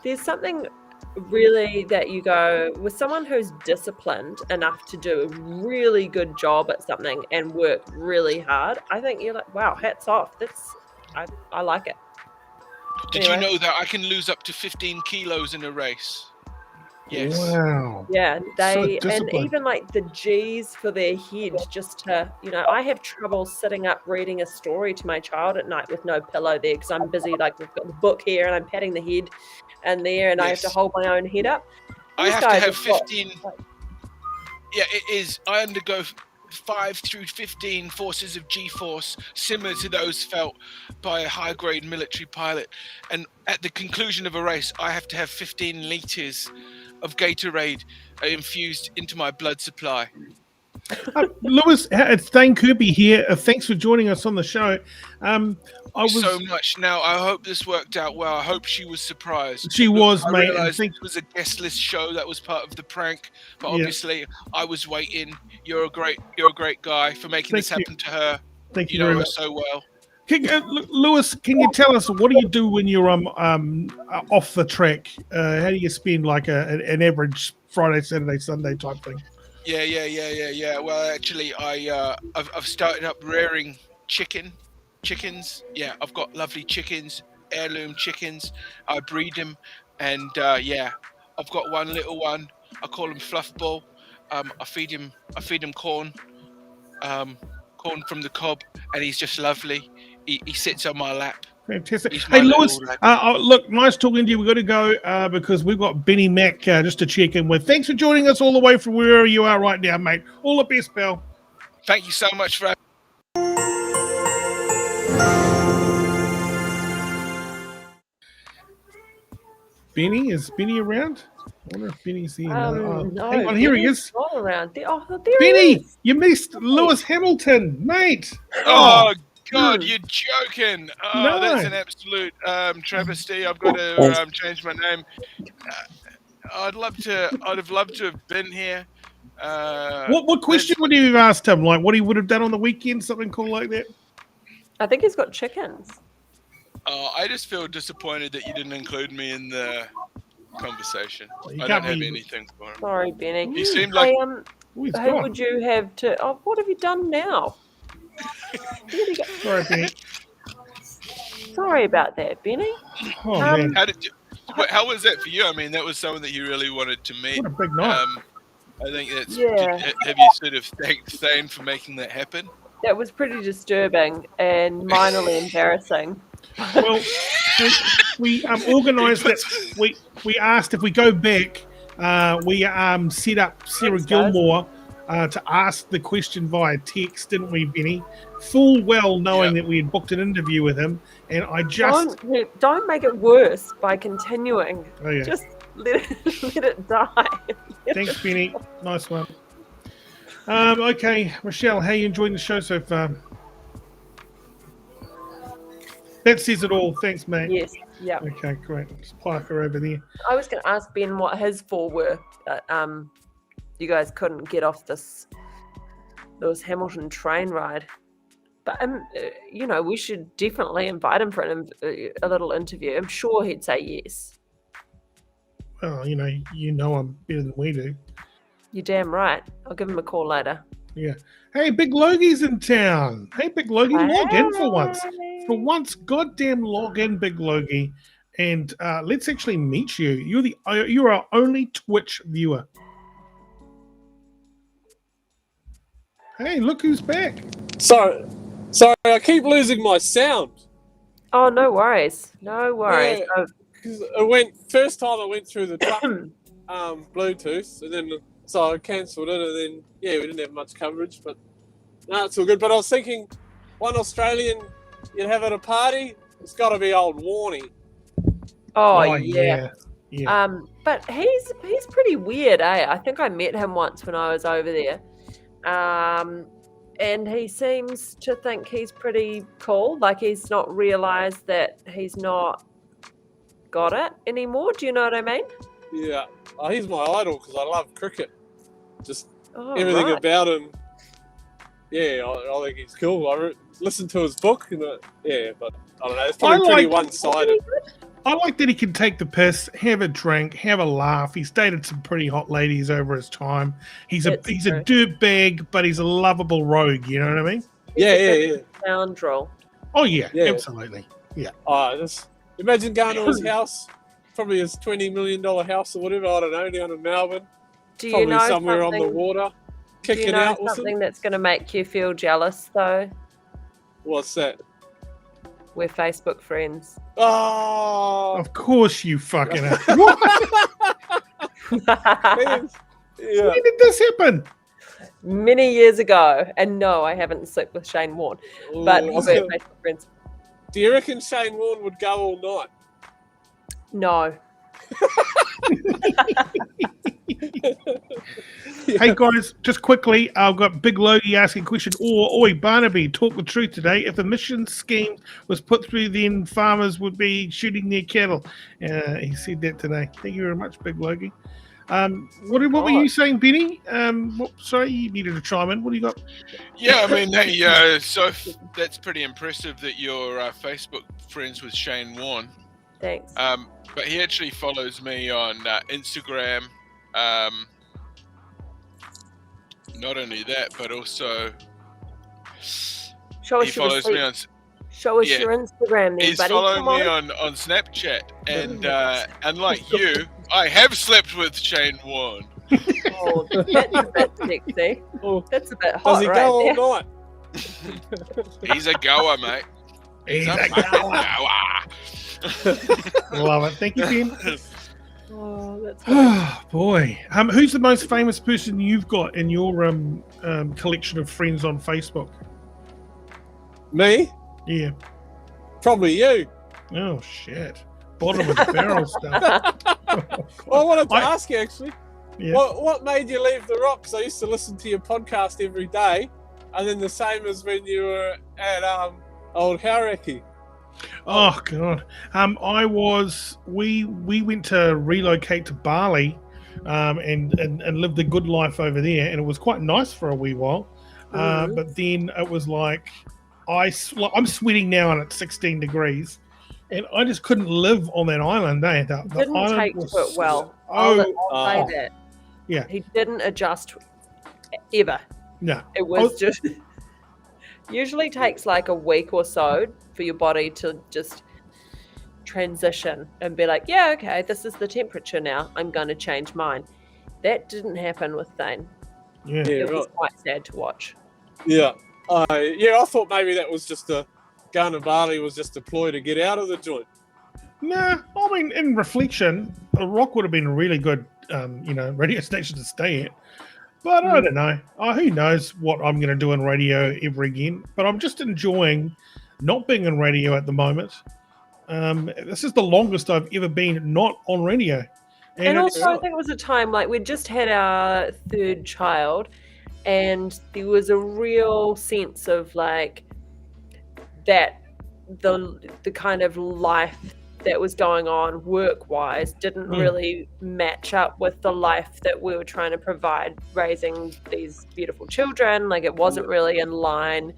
there's something really that you go with someone who's disciplined enough to do a really good job at something and work really hard. I think you're like, wow, hats off. I like it. Did Anyway. you know that I can lose up to 15 kilos in a race? Yes. Wow. Yeah, they and disciplined. even like the G's for their head, just to I have trouble sitting up reading a story to my child at night with no pillow there because I'm busy. Like we've got the book here and I'm patting the head and there, and I have to Yes. hold my own head up. I These have to guys have have got, 15. like, Yeah, it is. I undergo 5 through 15 forces of G-force, similar to those felt by a high-grade military pilot. And at the conclusion of a race, I have to have 15 liters of Gatorade infused into my blood supply. Lewis, it's Thane Kirby here. Thanks for joining us on the show. I was So much. Now, I hope this worked out well. I hope she was surprised. She was, I mate. and realised think- it was a guest list show that was part of the prank, but Yeah. obviously I was waiting. You're a great guy for making this Thank you. happen to her. Thank You you very know her much. so well. Lewis, can you tell us what do you do when you're off the track? How do you spend like an average Friday, Saturday, Sunday type thing? Yeah. Well, actually, I've started up rearing chickens. Yeah, I've got lovely chickens, heirloom chickens. I breed them, and I've got one little one. I call him Fluffball. I feed him corn, corn from the cob, and he's just lovely. He sits on my lap. Fantastic. He's my Hey, Lewis, little lad. look, nice talking to you. We've got to go because we've got Benny Mack just to check in with. Thanks for joining us all the way from wherever you are right now, mate. All the best, pal. Thank you so much for having. Benny, is Benny around? I wonder if Benny's here. no, Hang on, here he Benny's is. not around. There he Benny, is. you missed Lewis Hamilton, mate. Oh God, you're joking! Oh, No. that's an absolute travesty. I've got to change my name. I'd have loved to have been here. What question would you have asked him? Like what he would have done on the weekend, something cool like that? I think he's got chickens. I just feel disappointed that you didn't include me in the conversation. Well, you I can't don't have be- anything for him. Sorry, Benny. He seemed like Oh, he's Who gone. would you have to? Oh, what have you done now? Where'd he go? Sorry, Benny. Sorry about that, Benny. Oh, man. how was that for you? I mean, that was someone that you really wanted to meet. What a big night. I think that's. Yeah. Have you sort of thanked Thane for making that happen? That was pretty disturbing and minorly embarrassing. Well, we organised it. We asked if we go back. We set up Sarah Thanks, guys. Gilmore to ask the question via text, didn't we, Benny? Full well knowing that we had booked an interview with him, and I just Don't make it worse by continuing. oh yeah. Just let it die. Thanks, Benny. Nice one. Okay, Michelle, how you enjoying the show so far? That says it all. Thanks, mate. Yes. Yeah. Okay, great. Just park her over there. I was going to ask Ben what his four were. You guys couldn't get off this Lewis Hamilton train ride, but we should definitely invite him for a little interview. I'm sure he'd say yes. Well, you know I'm better than we do. You're damn right. I'll give him a call later. Yeah. Hey, Big Logie's in town. Hey, Big Logie, log in for once. For once, goddamn log in, Big Logie, and let's actually meet you. You're our only Twitch viewer. Hey, look who's back. Sorry, I keep losing my sound. Oh, no worries. No worries. Yeah. Oh, 'Cause first time I went through the truck, Bluetooth, and then so I cancelled it, and then we didn't have much coverage, but no, it's all good. But I was thinking, one Australian you'd have at a party, it's got to be old Warnie. oh yeah. Yeah. But he's pretty weird, eh? I think I met him once when I was over there. And he seems to think he's pretty cool. Like he's not realised that he's not got it anymore. Do you know what I mean? Yeah, he's my idol because I love cricket. Just Oh, everything right. about him. Yeah, I think he's cool. Listened to his book, and but I don't know. It's probably pretty one-sided. I like that he can take the piss, have a drink, have a laugh. He's dated some pretty hot ladies over his time. He's a dirtbag, but he's a lovable rogue. You know what I mean? Yeah. Scoundrel. Oh yeah, Yeah. absolutely. Yeah. Oh, just imagine going to his house, probably his $20 million house or whatever. I don't know, down in Melbourne, Do you probably know somewhere on the something? water, Do kicking you know out or something something. that's going to make you feel jealous though? What's that? We're Facebook friends. Oh, Of course you fucking are. man. Yeah. When did this happen? Many years ago, and no, I haven't slept with Shane Warne, but Ooh. we're Facebook friends. Do you reckon Shane Warne would go all night? No. Hey guys, just quickly, I've got Big Logie asking a question. Oi, Barnaby, talk the truth today. If the mission scheme was put through, then farmers would be shooting their cattle. He said that today. Thank you very much, Big Logie. What were you saying, Benny? Sorry, you needed to chime in. What do you got? Yeah, I mean, hey, so that's pretty impressive that you're Facebook friends with Shane Warne. Thanks. But he actually follows me on Instagram. Not only that, but also Show he us your follows me receipt. on. Show us yeah. your Instagram, then, He's buddy. following Come me on. on Snapchat, and unlike you, I have slept with Shane Warne. Oh, that's a bit sexy. Oh, That's a bit hot, does he right go all there. night? He's a goer, mate. He's a a fucking goer. Love it. Thank you, Ben. Oh, that's Oh boy. Who's the most famous person you've got in your collection of friends on Facebook? Me? Yeah. Probably you. Oh shit. Bottom of the barrel stuff. Well, I wanted to ask you actually. Yeah. What made you leave the rock? Because I used to listen to your podcast every day, and then the same as when you were at Old Hauraki. Oh god. We went to relocate to Bali, and lived a good life over there, and it was quite nice for a wee while. But then it was like I'm sweating now, and it's 16 degrees, and I just couldn't live on that island. The didn't island take to was it well. Oh, I'll say that. Yeah. He didn't adjust ever. no. It was just usually takes like a week or so for your body to just transition and be like, yeah, okay, this is the temperature now. I'm going to change mine. That didn't happen with Thane. Yeah. Yeah, It was right. quite sad to watch. Yeah. I thought maybe that was just going to Bali was just a ploy to get out of the joint. Nah, I mean, in reflection, a rock would have been a really good, radio station to stay at. But I don't know. Who knows what I'm going to do in radio ever again? But I'm just enjoying not being in radio at the moment. This is the longest I've ever been not on radio. And it's- also, I think it was a time like we'd just had our third child, and there was a real sense of like that the kind of life that was going on work-wise didn't really match up with the life that we were trying to provide raising these beautiful children. Like it wasn't really in line.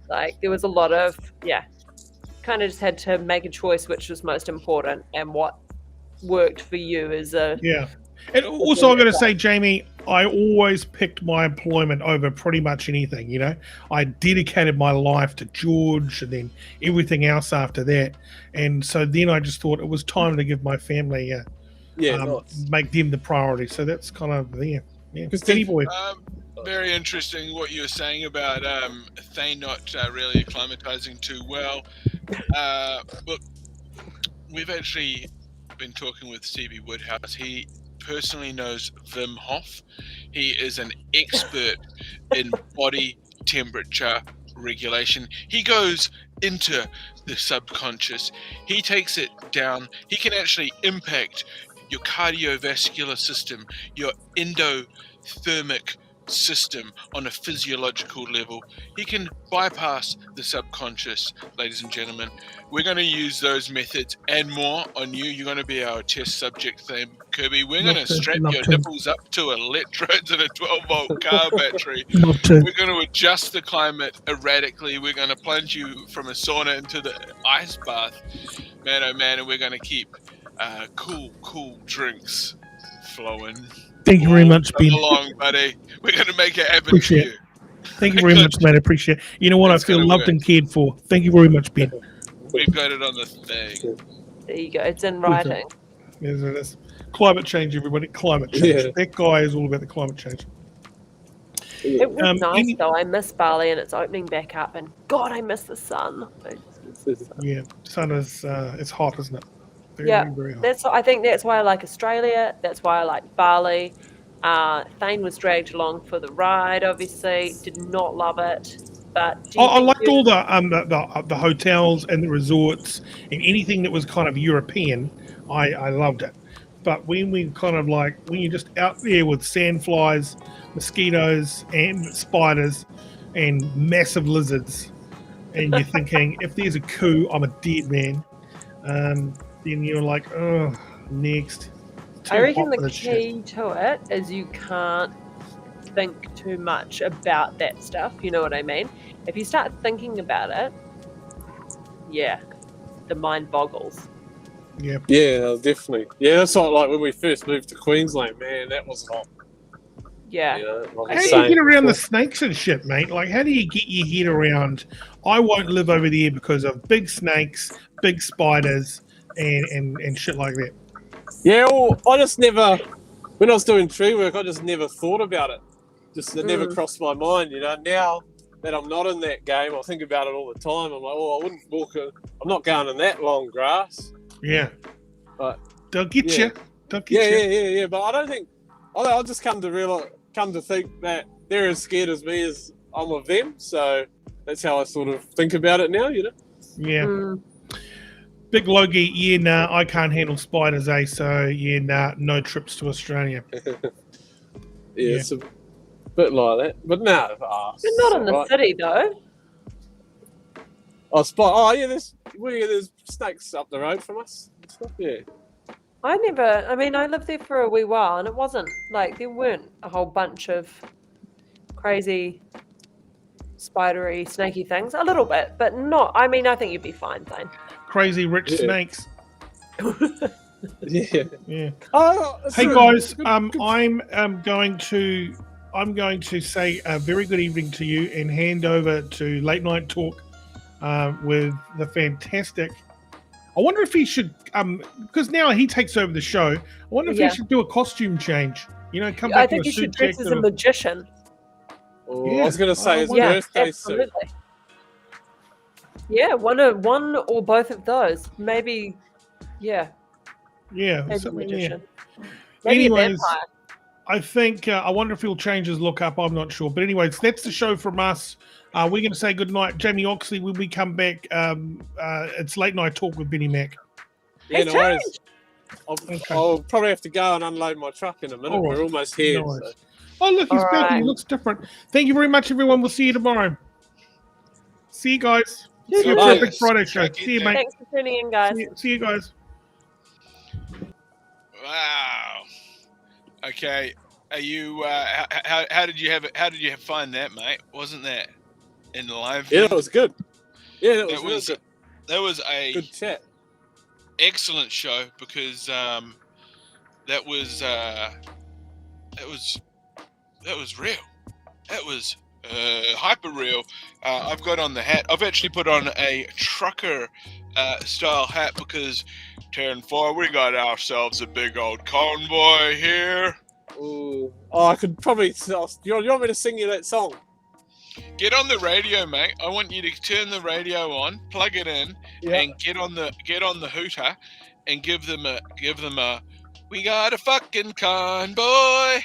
Like there was a lot of kind of just had to make a choice which was most important and what worked for you as a And also, I'm going to say, Jamie, I always picked my employment over pretty much anything. I dedicated my life to George and then everything else after that. And so then I just thought it was time to give my family, Nice. make them the priority. So that's kind of there. Yeah, Because Steady boy. Very interesting what you were saying about Thane not really acclimatizing too well. Look, we've actually been talking with Stevie Woodhouse. He personally knows Wim Hof. He is an expert in body temperature regulation. He goes into the subconscious. He takes it down. He can actually impact your cardiovascular system, your endothermic system on a physiological level. He can bypass the subconscious, ladies and gentlemen. We're going to use those methods and more on you. You're going to be our test subject theme, Kirby. We're going to strap your nipples up to electrodes and a 12-volt car battery. We're going to adjust the climate erratically. We're going to plunge you from a sauna into the ice bath. man, oh man, and we're going to keep cool drinks flowing. Thank you very much, Come Ben. along, buddy. We're going to make it happen Appreciate for you. Thank you very much, man. I appreciate it. You know what? It's I feel gonna loved work. and cared for. Thank you very much, Ben. We've got it on the thing. There you go. It's in writing. Yes, it is. Climate change, everybody. Climate change. Yeah. That guy is all about the climate change. It was nice any- though. I miss Bali and it's opening back up, and God, I miss the sun. I just miss the sun. Yeah, sun is it's hot, isn't it? Very, Yeah, very hot. I think that's why I like Australia. That's why I like Bali. Thane was dragged along for the ride. Obviously, did not love it, but do you I think liked you- all the hotels and the resorts and anything that was kind of European. I loved it. But when we kind of like when you're just out there with sandflies, mosquitoes, and spiders, and massive lizards, and you're thinking if there's a coup, I'm a dead man. Then you're like, oh, next. Too I reckon hot the for this shit. key to it is you can't think too much about that stuff. You know what I mean? If you start thinking about it, yeah, the mind boggles. Yeah. Yeah, definitely. Yeah, that's like when we first moved to Queensland, man, that was hot. Yeah. You know, like How I'm do you get saying around the before. snakes and shit, mate? Like, how do you get your head around? I won't live over there because of big snakes, big spiders, and shit like that. Yeah, well, I just never, when I was doing tree work, I just never thought about it. Just it never crossed my mind, you know. Now that I'm not in that game, I think about it all the time. I'm like, oh, I wouldn't walk. I'm not going in that long grass. Yeah. But They'll get yeah. you. They'll get you. Yeah. But I don't think. I'll just come to think that they're as scared as me as I'm of them. So that's how I sort of think about it now, you know. Yeah. Mm. Big Logie, yeah, nah, I can't handle spiders, eh? So, yeah, nah, no trips to Australia. Yeah, it's a bit like that. But no. But not in the city though. Oh, yeah, there's snakes up the road from us. and stuff, yeah. I lived there for a wee while and it wasn't like there weren't a whole bunch of crazy spidery, snaky things. A little bit, but not. I think you'd be fine, Thane. Crazy rich Yeah. snakes. Yeah. Yeah. Oh, that's Hey true. guys, Good- I'm going to say a very good evening to you and hand over to Late Night Talk with the fantastic. I wonder if he should, because now he takes over the show. I wonder if Yeah. he should do a costume change. You know, come I back in think a you should suit dress as jacket a or- magician. Oh, I was going to say his Yeah, birthday suit. absolutely. Yeah, one or both of those. Maybe, yeah, Yeah, as a something, yeah. magician. Maybe Anyways, a vampire. I think I wonder if he'll change his look up. I'm not sure, but anyways, that's the show from us. We're going to say good night, Jamie Oxley. When we come back, it's Late Night Talk with Benny Mack. Yeah, It's no worries. changed. I'll probably have to go and unload my truck in a minute. All right. We're almost here. No so. worries. Oh, look, he's All back. He right. looks different. Thank you very much, everyone. We'll see you tomorrow. See you guys. See See you you, for a mate. big Friday show. Thank you, See you, mate. Thanks for tuning in, guys. See you guys. Wow. Okay. Are you? How did you have it? How did you find that, mate? Wasn't that in live? Yeah, that was good. Yeah, that was, That really was good. that was a Good chat. excellent show because that was real. That was hyper real. I've got on the hat. I've actually put on a trucker style hat because 10-4, we got ourselves a big old convoy here. Ooh. Oh, I could probably. You want me to sing you that song? Get on the radio, mate. I want you to turn the radio on, plug it in, and get on the hooter, and give them a. We got a fucking convoy.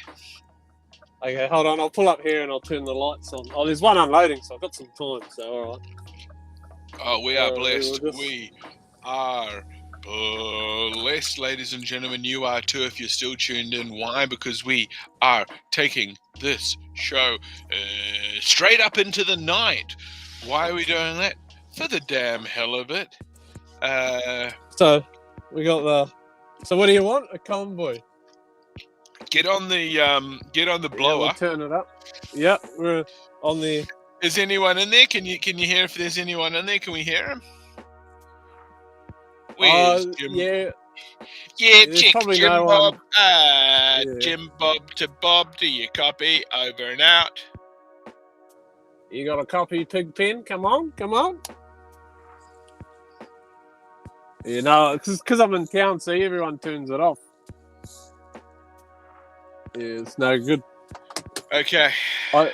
Okay, hold on. I'll pull up here and I'll turn the lights on. Oh, there's one unloading, so I've got some time. So all right. Oh, we are we blessed. will just- We are blessed, ladies and gentlemen. You are too if you're still tuned in. Why? Because we are taking this show straight up into the night. Why are we doing that? For the damn hell of it. So we got the. So what do you want? A convoy. Get on the Yeah, blower. we'll turn it up. Yep, we're on the. Is anyone in there? Can you hear if there's anyone in there? Can we hear him? Where's Jim? Yeah, Yeah, there's check probably Jim no Bob. one. Yeah. Yeah. Jim Bob to Bob. Do you copy? Over and out. You got a copy, Pigpen? Come on. You know, because I'm in town, see, everyone turns it off. Yeah, it's no good. Okay. I-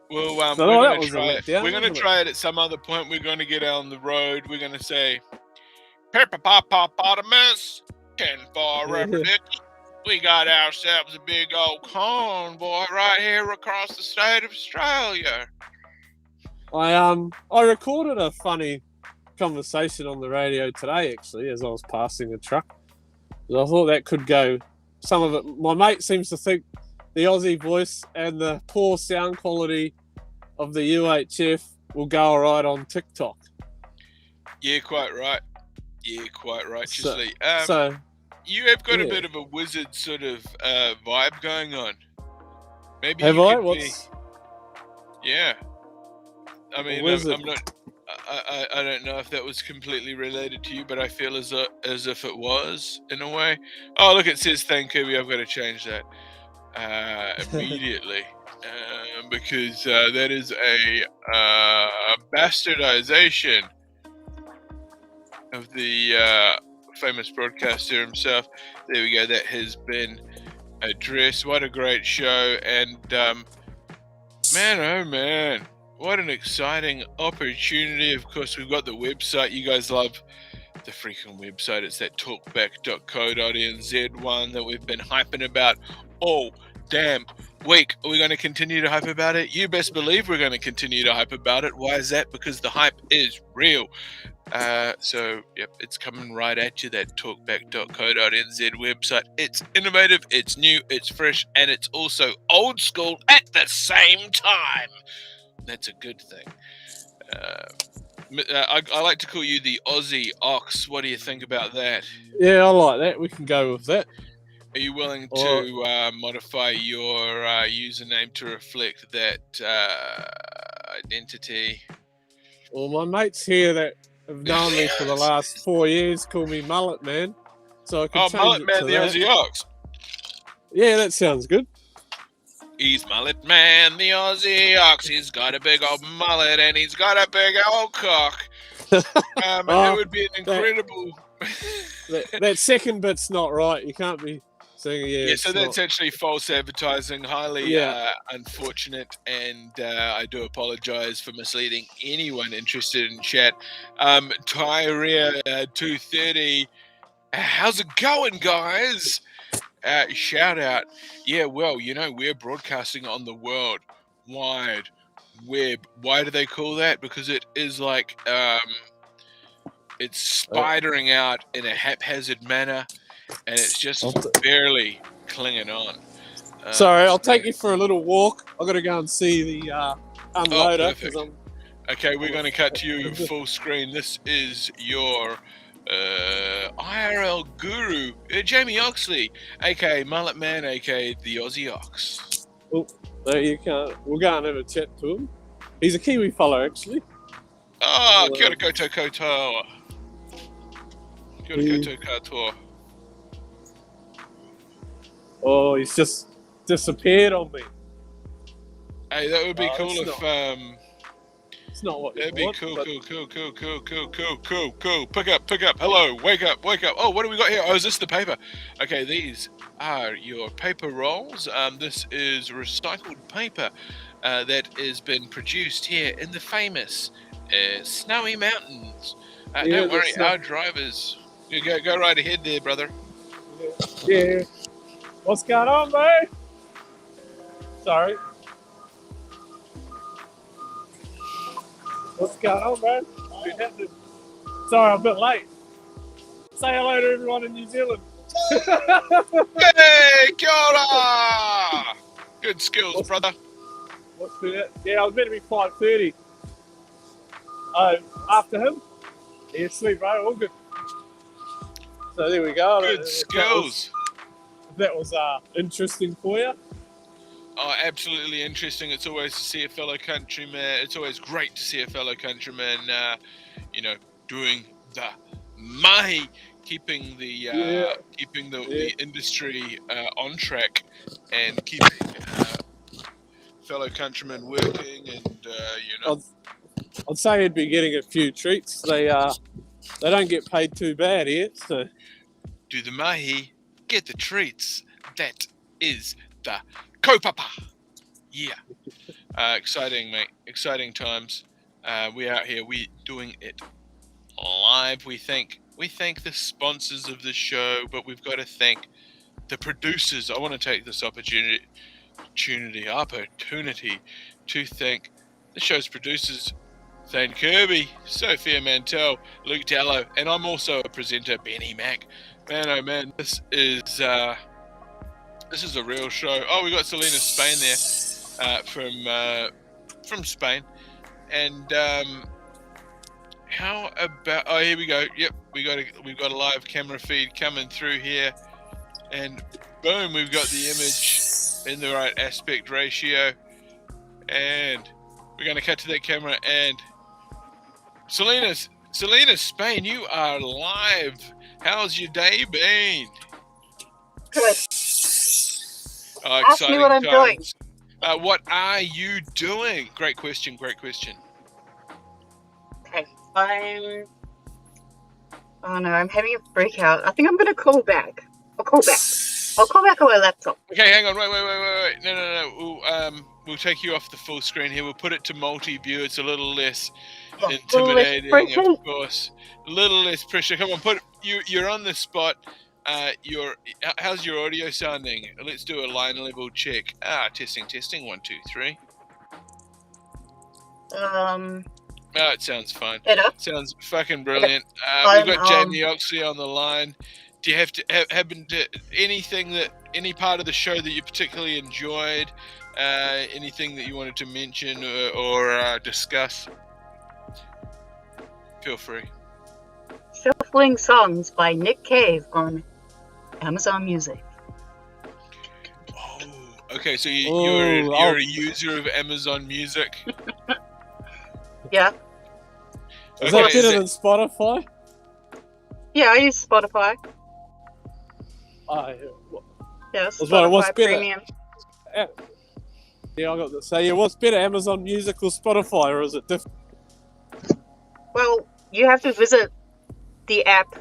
Well, So we're that going was to a try it. letdown, We're going to wasn't it? try it at some other point. We're going to get on the road. We're going to say, Pippa-pop-pop-potamus, 10-4 Rubberdick. We got ourselves a big old convoy right here across the state of Australia. I recorded a funny conversation on the radio today, actually, as I was passing a truck. I thought that could go. Some of it, my mate seems to think the Aussie voice and the poor sound quality of the UHF will go all right on TikTok. Yeah, quite right. Righteously. So You have got a yeah. bit of a wizard sort of vibe going on. Maybe have you I? could What's be. Yeah. I mean, wizard? I'm not. I don't know if that was completely related to you, but I feel as if it was in a way. Oh, look, it says Thane Kirby. I've got to change that immediately because that is a bastardization of the famous broadcaster himself. There we go. That has been addressed. What a great show! And man, oh man, what an exciting opportunity. Of course, we've got the website. You guys love the freaking website. It's that talkback.co.nz one that we've been hyping about all damn week. Are we going to continue to hype about it? You best believe we're going to continue to hype about it. Why is that? Because the hype is real. So, yep, it's coming right at you, that talkback.co.nz website. It's innovative, it's new, it's fresh, and it's also old school at the same time. That's a good thing. I like to call you the Aussie Ox. What do you think about that? Yeah, I like that. We can go with that. Are you willing to modify your username to reflect that identity? Well, my mates here that have known me for the last 4 years call me Mullet Man. So I can change Mullet it Man, to the that. Aussie Ox. Yeah, that sounds good. He's Mullet Man, the Aussie Ox. He's got a big old mullet and he's got a big old cock. It would be an incredible... that second bit's not right. You can't be saying, yeah, so that's actually false advertising. Highly unfortunate, and I do apologize for misleading anyone interested in chat. Tyria 230, how's it going, guys? Shout out. Yeah, well, you know, we're broadcasting on the World Wide Web. Why do they call that? Because it is like it's spidering out in a haphazard manner, and it's just barely clinging on. Sorry, I'll take you for a little walk. I've got to go and see the unloader. Okay, we're going to cut to you full screen. This is your IRL guru, Jamie Oxley, aka Mullet Man, aka the Aussie Ox. Oh, no, you can't. We'll go and have a chat to him. He's a Kiwi fella, actually. Oh, kia ora koutou koutou. Kia ora koutou katoa. Oh, he's just disappeared on me. Hey, that would be cool if it's not what that'd you be want, cool, but... cool. Pick up. Hello, wake up. Oh, what do we got here? Oh, is this the paper? Okay, these are your paper rolls. This is recycled paper that has been produced here in the famous snowy mountains. Don't worry, our drivers. You go right ahead there, brother. Yeah. What's going on, mate? Sorry. What's going on, man? Sorry, I'm a bit late. Say hello to everyone in New Zealand. Hey, kia ora! Good skills, brother. What's that? Yeah, I was meant to be 5:30. After him? Yeah, sweet, bro. All good. So there we go. Good skills. That was interesting for you. Oh, absolutely interesting. It's always to see a fellow countryman. It's always great to see a fellow countryman, doing the mahi, keeping the industry on track and keeping fellow countrymen working, and I'd say he'd be getting a few treats. They don't get paid too bad here, so do the mahi, get the treats. That is the kaupapa. Yeah. Exciting, mate. Exciting times. We're out here. We're doing it live. We thank the sponsors of the show, but we've got to thank the producers. I want to take this opportunity to thank the show's producers, Thane, Kirby, Sophia, Mantell, Luke, Dallow, and I'm also a presenter, Benny Mack. Man, oh man, this is a real show. Oh, we got Selena Spain there from Spain, and how about? Oh, here we go. Yep, we've got a live camera feed coming through here, and boom, we've got the image in the right aspect ratio, and we're going to cut to that camera. And Selena Spain, you are live. How's your day been? Good. Oh, Ask me what I'm doing. What are you doing? Great question. Okay, oh no, I'm having a breakout. I think I'm going to call back. I'll call back on my laptop. Okay, hang on. Wait. No. We'll take you off the full screen here. We'll put it to multi-view. It's a little less intimidating, of course. A little less pressure. Come on, you're on the spot. How's your audio sounding? Let's do a line level check. Testing. 1, 2, 3. It sounds fine. Better. Sounds fucking brilliant. We've got Jamie Oxley on the line. Do you have happen to any part of the show that you particularly enjoyed? Anything that you wanted to mention or discuss? Feel free. Shuffling Songs by Nick Cave on Amazon Music. Oh, okay. So you're a user of Amazon Music. Yeah. Is that better than Spotify? Yeah, I use Spotify. Yeah, Spotify what's better? Premium. Yeah, I got to say, what's better, Amazon Music or Spotify, or is it different? Well, you have to visit the app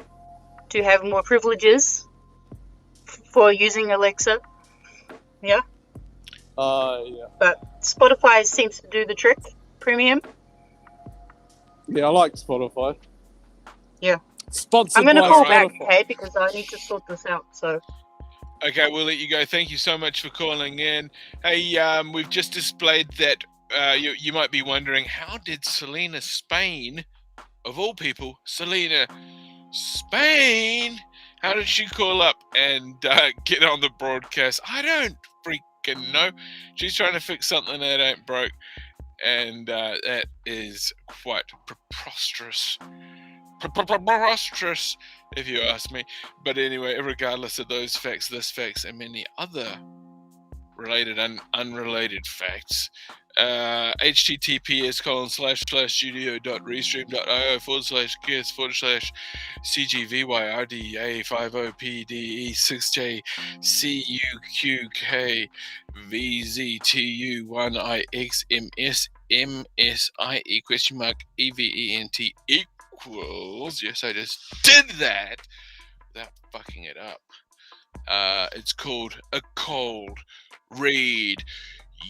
to have more privileges for using Alexa. Yeah. Yeah. But Spotify seems to do the trick. Premium. Yeah, I like Spotify. Yeah. Sponsored I'm going to by call Spotify. back, okay, because I need to sort this out. So. Okay, we'll let you go. Thank you so much for calling in. Hey, we've just displayed that. You might be wondering, how did Selena Spain, of all people, Selena Spain, how did she call up and get on the broadcast? I don't freaking know. She's trying to fix something that ain't broke, and that is quite preposterous. Preposterous, if you ask me. But anyway, regardless of those facts, this facts, and many other related and unrelated facts, https://guest/cgvy.rdA5OPDE6JCUQ-VZTU1IXMSIE ? Equals, yes, I just did that without fucking it up. It's called a cold read.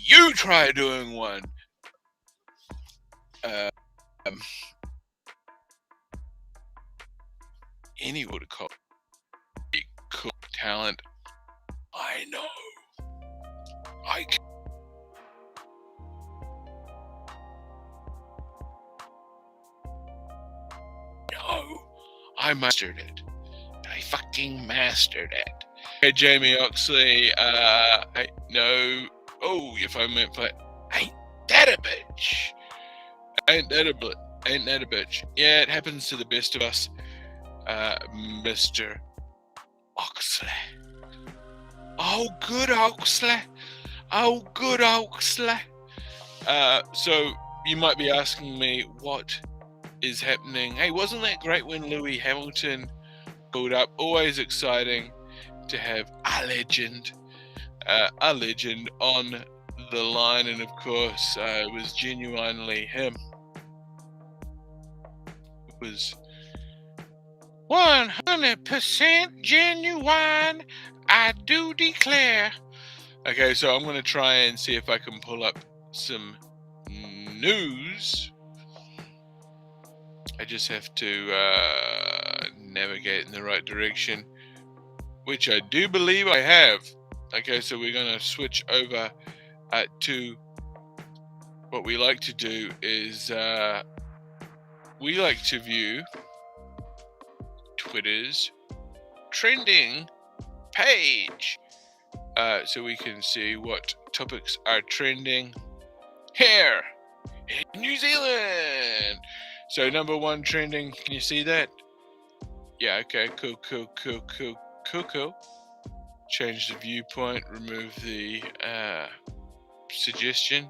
You try doing one. Any would call it cool talent. I know. I mastered it. I fucking mastered it. Hey, Jamie Oxley, no. Oh, your phone went flat. Ain't that a bitch? Ain't that a bitch? Yeah, it happens to the best of us, Mr. Oxley. Oh, good Oxley. So you might be asking me, what is happening. Hey, wasn't that great when Louis Hamilton pulled up? Always exciting to have a legend on the line, and of course, it was genuinely him. It was 100% genuine, I do declare. Okay, so I'm going to try and see if I can pull up some news. I just have to navigate in the right direction, which I do believe I have. Okay, so we're going to switch over to what we like to do is we like to view Twitter's trending page, so we can see what topics are trending here in New Zealand. So number one trending, can you see that? Yeah, okay, cool. Change the viewpoint, remove the suggestion.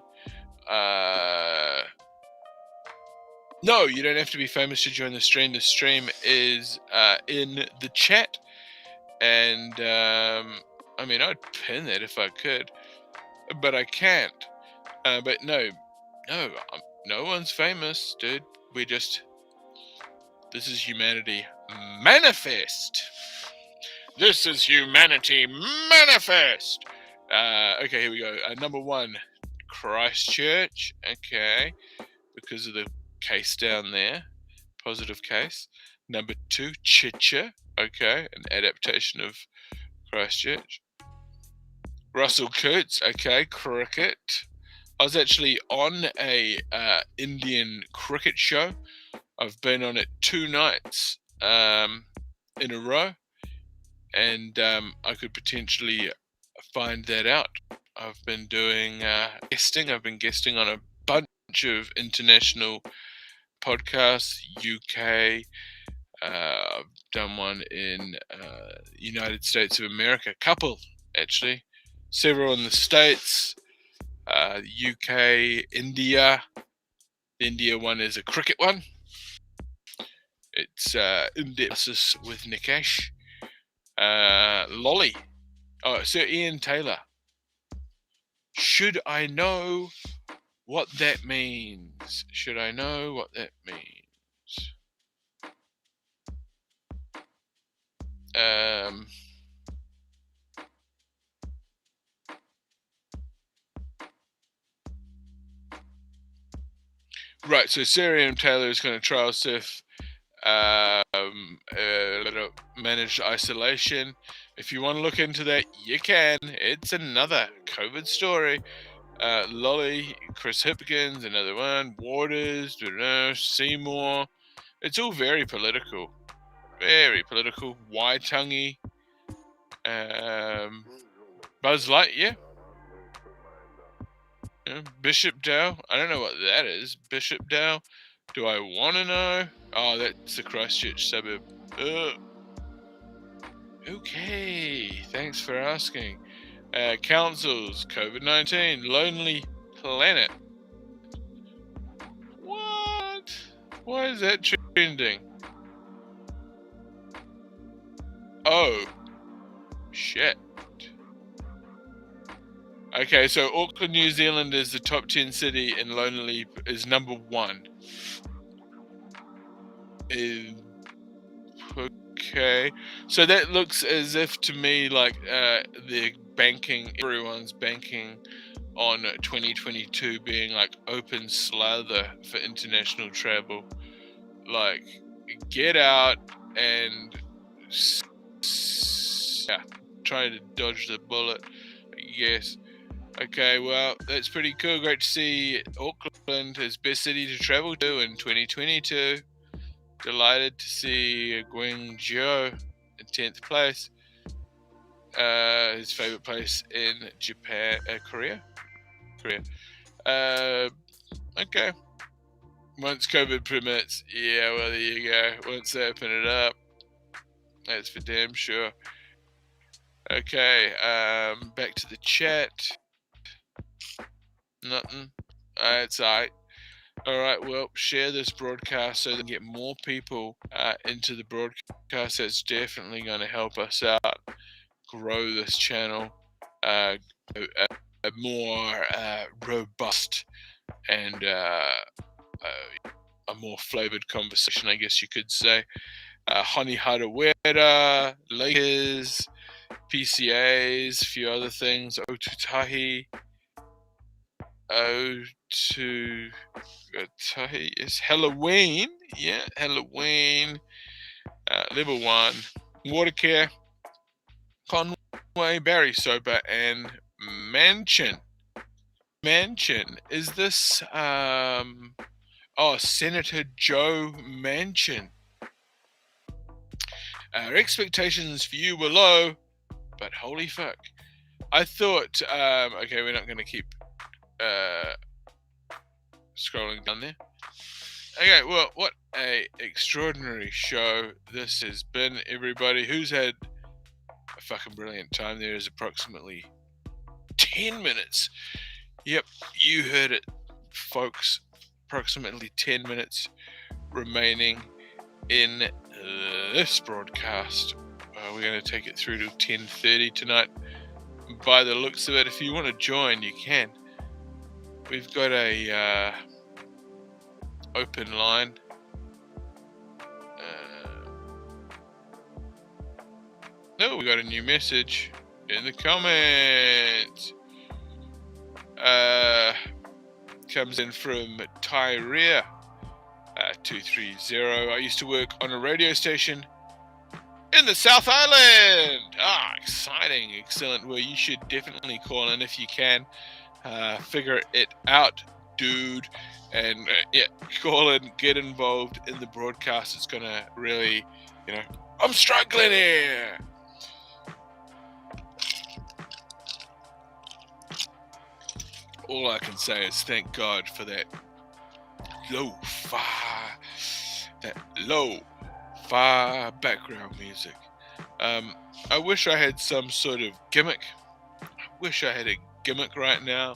No, you don't have to be famous to join the stream. The stream is in the chat, and I mean, I'd pin that if I could, but I can't. But no one's famous, dude. This is humanity manifest. This is humanity manifest. Okay, here we go. Number one, Christchurch. Okay, because of the case down there, positive case. Number two, Chicha. Okay, an adaptation of Christchurch. Russell Coates. Okay, cricket. I was actually on a Indian cricket show. I've been on it 2 nights in a row, and I could potentially find that out. I've been doing guesting. I've been guesting on a bunch of international podcasts, UK. I've done one in United States of America, a couple actually, several in the States, UK, India. The India one is a cricket one. It's in-depth analysis with Nikesh. Lolly. Oh, Sir Ian Taylor. Should I know what that means? Should I know what that means? Right, so Sir Ian Taylor is going to trial surf managed isolation. If you want to look into that, you can. It's another COVID story. Lolly, Chris Hipkins, another one. Waters, Seymour. It's all very political. Very political. Waitangi. Buzz Lightyear. Bishop Dow. I don't know what that is. Bishop Dow. Do I want to know? Oh, that's the Christchurch suburb. Okay, thanks for asking. Councils, COVID-19, Lonely Planet. What? Why is that trending? Oh, shit. Okay, so Auckland, New Zealand is the top 10 city, and Lonely is number 1. Okay, so that looks as if to me like they're banking, everyone's banking on 2022 being like open slather for international travel. Like, get out and try to dodge the bullet, I guess. Okay, well, that's pretty cool. Great to see Auckland as best city to travel to in 2022. Delighted to see Guangzhou in 10th place. His favorite place in Japan, Korea. Okay. Once COVID permits, yeah, well, there you go. Once they open it up, that's for damn sure. Okay, back to the chat. Nothing. It's alright. All right, well, share this broadcast so that we can get more people into the broadcast. That's definitely going to help us out, grow this channel, a more robust and a more flavored conversation, I guess you could say. Honey Hadawera, Lakers, PCAs, a few other things, Otutahi. Tahi is Halloween. Yeah, Halloween. Level 1. Water Care. Conway, Barry Soper, and Mansion. Is this Senator Joe Manchin? Our expectations for you were low, but holy fuck. I thought okay, we're not gonna keep scrolling down there. Okay, well, what a extraordinary show this has been, everybody. Who's had a fucking brilliant time? There is approximately 10 minutes. Yep, you heard it, folks. Approximately 10 minutes remaining in this broadcast. We're going to take it through to 10:30 tonight. By the looks of it, if you want to join, you can. We've got a open line. We got a new message in the comments. Comes in from Tyrea 230. I used to work on a radio station in the South Island. Exciting, excellent. Well, you should definitely call in if you can. Figure it out, dude. And call in, get involved in the broadcast. It's gonna really, I'm struggling here. All I can say is thank God for that lo-fi background music. I wish I had some sort of gimmick. I wish I had a gimmick right now.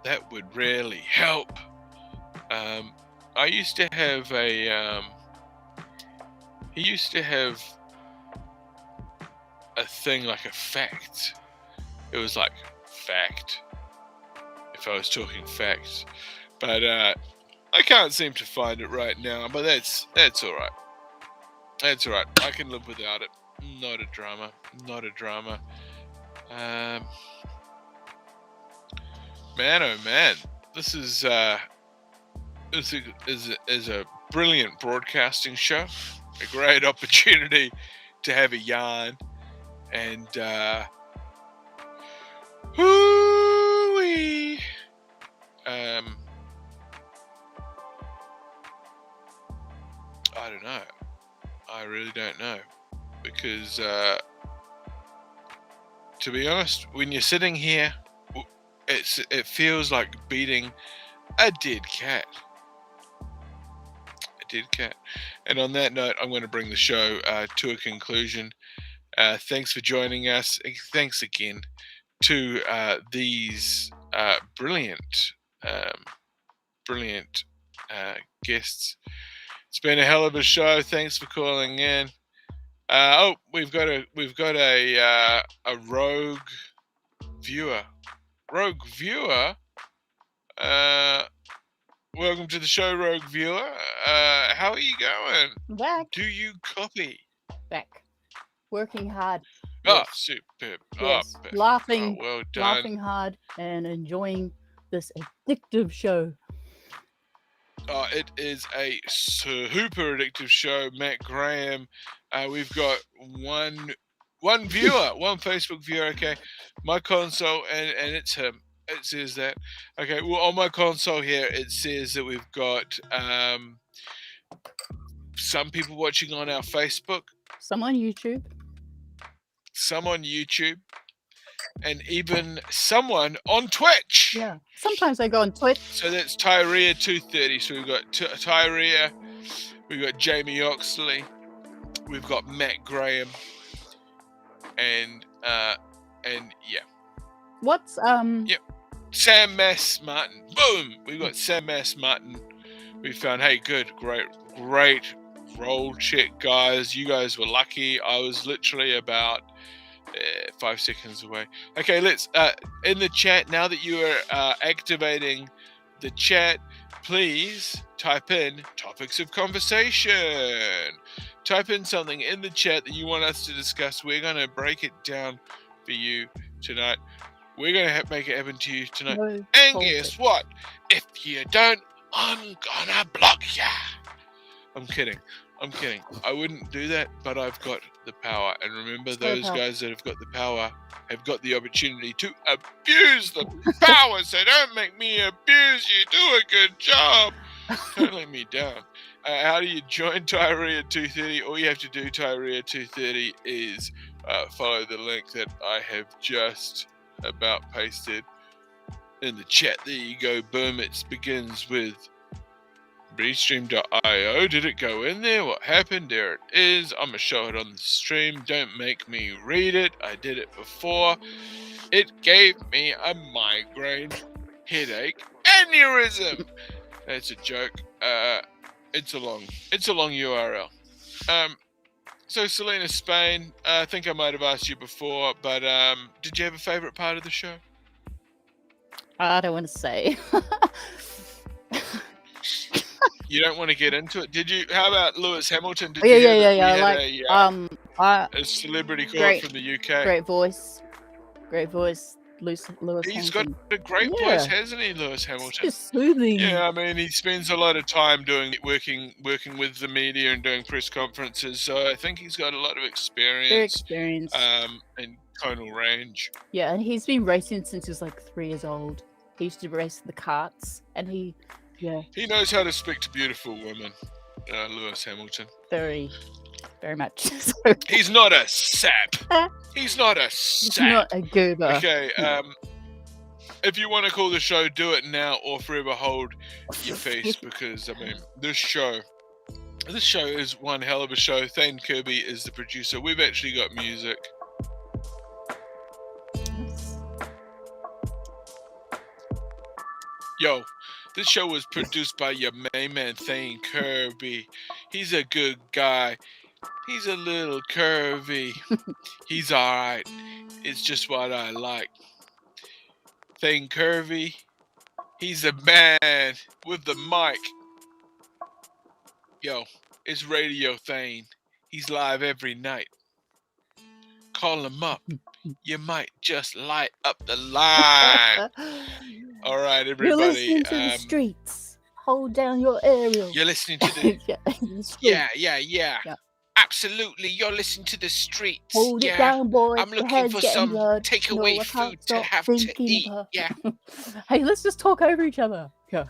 That would really help. I used to have he used to have a thing like a fact. It was like fact. If I was talking facts, but I can't seem to find it right now. But that's all right. That's all right. I can live without it. Not a drama. Not a drama. Man, oh man, this is a brilliant broadcasting show. A great opportunity to have a yarn and. Hoo-wee. I don't know. I really don't know. Because, to be honest, when you're sitting here, it feels like beating a dead cat. A dead cat. And on that note, I'm going to bring the show to a conclusion. Thanks for joining us. Thanks again to these brilliant guests. It's been a hell of a show. Thanks for calling in. We've got a rogue viewer. Rogue viewer. Welcome to the show, rogue viewer. How are you going? Back. Do you copy? Back. Working hard. Oh, Yes. superb. Yes. Oh, Laughing. well done. Laughing hard and enjoying this addictive show. It is a super addictive show. Matt Graham. We've got one viewer, one Facebook viewer. Okay, my console, and it's him. It says that. Okay, well, on my console here, it says that we've got some people watching on our Facebook, Some on YouTube. some on YouTube, and even someone on Twitch. Yeah. Sometimes I go on Twitch. So that's Tyrea 230. So we've got Tyrea, we've got Jamie Oxley, we've got Matt Graham, and yeah, What's Yep. Sam Mass Martin. Boom! We've got Sam Mass Martin we found, hey, good, great roll check, guys. You guys were lucky. I was literally about 5 seconds away. Okay, let's in the chat, now that you are activating the chat, please type in topics of conversation. Type in something in the chat that you want us to discuss. We're going to break it down for you tonight. We're going to make it happen to you tonight. No And politics. guess what? If you don't, I'm gonna block ya. I'm kidding. I wouldn't do that, but I've got the power. And remember, So those powerful. guys that have got the power have got the opportunity to abuse the power. So don't make me abuse you. Do a good job. Don't let me down. How do you join Tyree at 2:30? All you have to do, Tyree at 2:30, is follow the link that I have just about pasted in the chat. There you go. Boom. It begins with Restream.io. Did it go in there? What happened? There it is. I'm going to show it on the stream. Don't make me read it. I did it before. It gave me a migraine, headache, aneurysm. That's a joke. It's a long URL. So Selena, Spain, I think I might have asked you before, but did you have a favorite part of the show? I don't want to say. You don't want to get into it, did you? How about Lewis Hamilton? Did Yeah, you hear yeah, that yeah, we yeah. had a celebrity call Great. from the UK? Great voice. Lewis He's got Hamilton. a great Yeah. voice, hasn't he, Lewis It's Hamilton? just soothing. Yeah, I mean, he spends a lot of time working with the media and doing press conferences. So I think he's got a lot of Very experience, experienced. and tonal range. Yeah, and he's been racing since he was like 3 years old. He used to race the karts, and he He knows how to speak to beautiful women, Lewis Hamilton. very much. So He's not a sap. He's not a he's sap. not a goober. Okay, if you want to call the show, do it now or forever hold your peace, because I mean, this show is one hell of a show. Thane Kirby is the producer. We've actually got music. Yo, this show was produced by your main man Thane Kirby. He's a good guy. He's a little curvy. He's alright. It's just what I like. Thane Kirby, he's a man with the mic. Yo, it's Radio Thane. He's live every night. Call him up. You might just light up the line. All right, You're everybody. listening to the streets. Hold down your aerial. You're listening to the yeah, the streets. yeah. Yeah. Absolutely, you're listening to the streets. Hold yeah. it down, boys. I'm The looking head's for getting some blurred. takeaway No, I can't food to stop have to thinking eat. about- Yeah. Hey, let's just talk over each other. Yeah.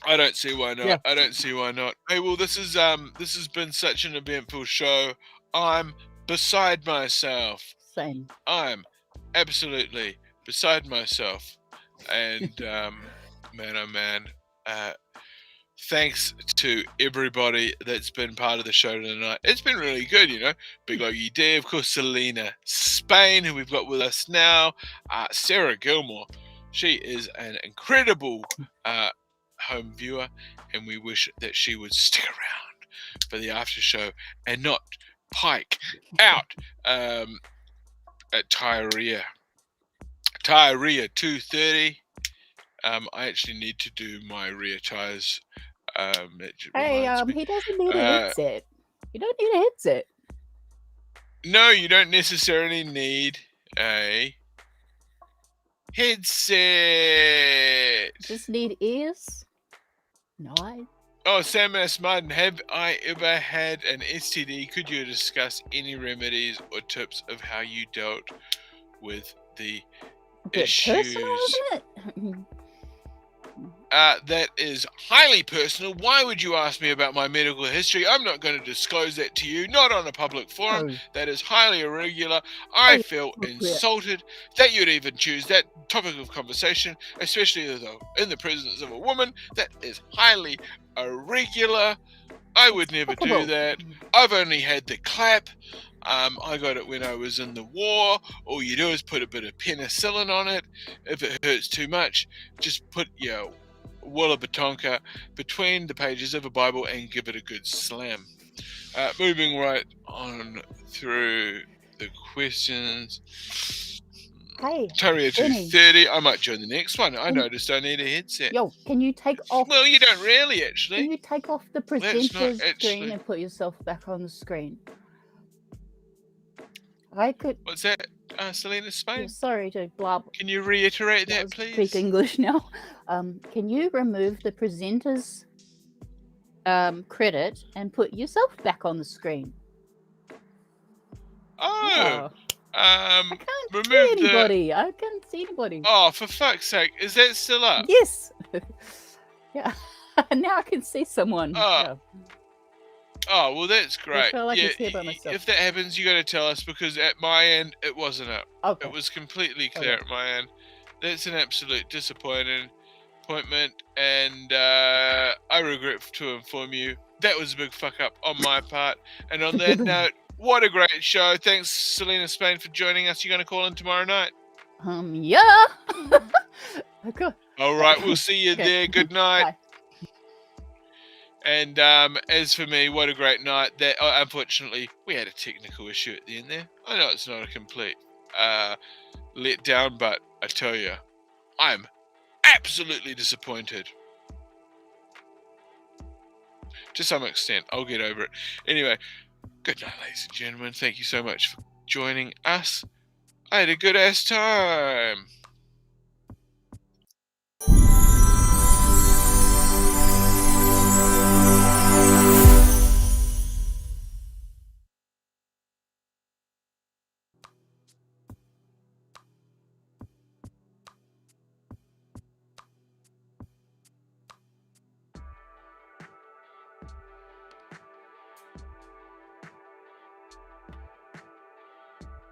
I don't see why not. Yeah. I don't see why not. Hey, well, this has been such an eventful show. I'm beside myself. Same. I'm absolutely beside myself. And man, oh man, thanks to everybody that's been part of the show tonight. It's been really good, you know. Big Logie D, of course, Selena Spain, who we've got with us now. Sarah Gilmore, she is an incredible home viewer, and we wish that she would stick around for the after show and not pike out at Tyree 2:30. I actually need to do my rear tires. Hey, he doesn't need a headset. You don't need a headset. No, you don't necessarily need a headset. Just need ears. No, Oh, Sam S. Martin, have I ever had an STD? Could you discuss any remedies or tips of how you dealt with the a bit personal, issues? isn't it? That is highly personal. Why would you ask me about my medical history? I'm not going to disclose that to you, not on a public forum. No. That is highly irregular. I feel insulted that you'd even choose that topic of conversation, especially though in the presence of a woman. That is highly irregular. I would never do that. I've only had the clap. I got it when I was in the war. All you do is put a bit of penicillin on it. If it hurts too much, just put Wallabatonka between the pages of a Bible and give it a good slam. Moving right on through the questions. Hey, Tario Benny. 230. I might join the next one. I Can- noticed I need a headset. Yo, can you take off? Well, you don't really, Can actually. you take off the That's not presenter's actually- screen and put yourself back on the screen? I could. What's that, Selena Spain? Yeah, sorry to blab. Can you reiterate that, Speak please? English now. Can you remove the presenter's credit and put yourself back on the screen? Oh, I can't remove see anybody. I can't see anybody. Oh, for fuck's sake. Is that still up? Yes. Yeah. Now I can see someone. Oh, Yeah. Oh, well, that's great. felt like yeah, it's here by myself. if that happens, you got to tell us, because at my end, it wasn't up. Okay. It was completely clear Okay. at my end. That's an absolute disappointment, and I regret to inform you that was a big fuck up on my part. And on that note, what a great show. Thanks, Selena Spain, for joining us. You going to call in tomorrow night? Yeah. Okay. All right, we'll see you Okay. there. Good night. Bye. And as for me, what a great night. That unfortunately, we had a technical issue at the end there. I know it's not a complete letdown, but I tell you, I'm absolutely disappointed. To some extent, I'll get over it. Anyway, good night, ladies and gentlemen. Thank you so much for joining us. I had a good ass time.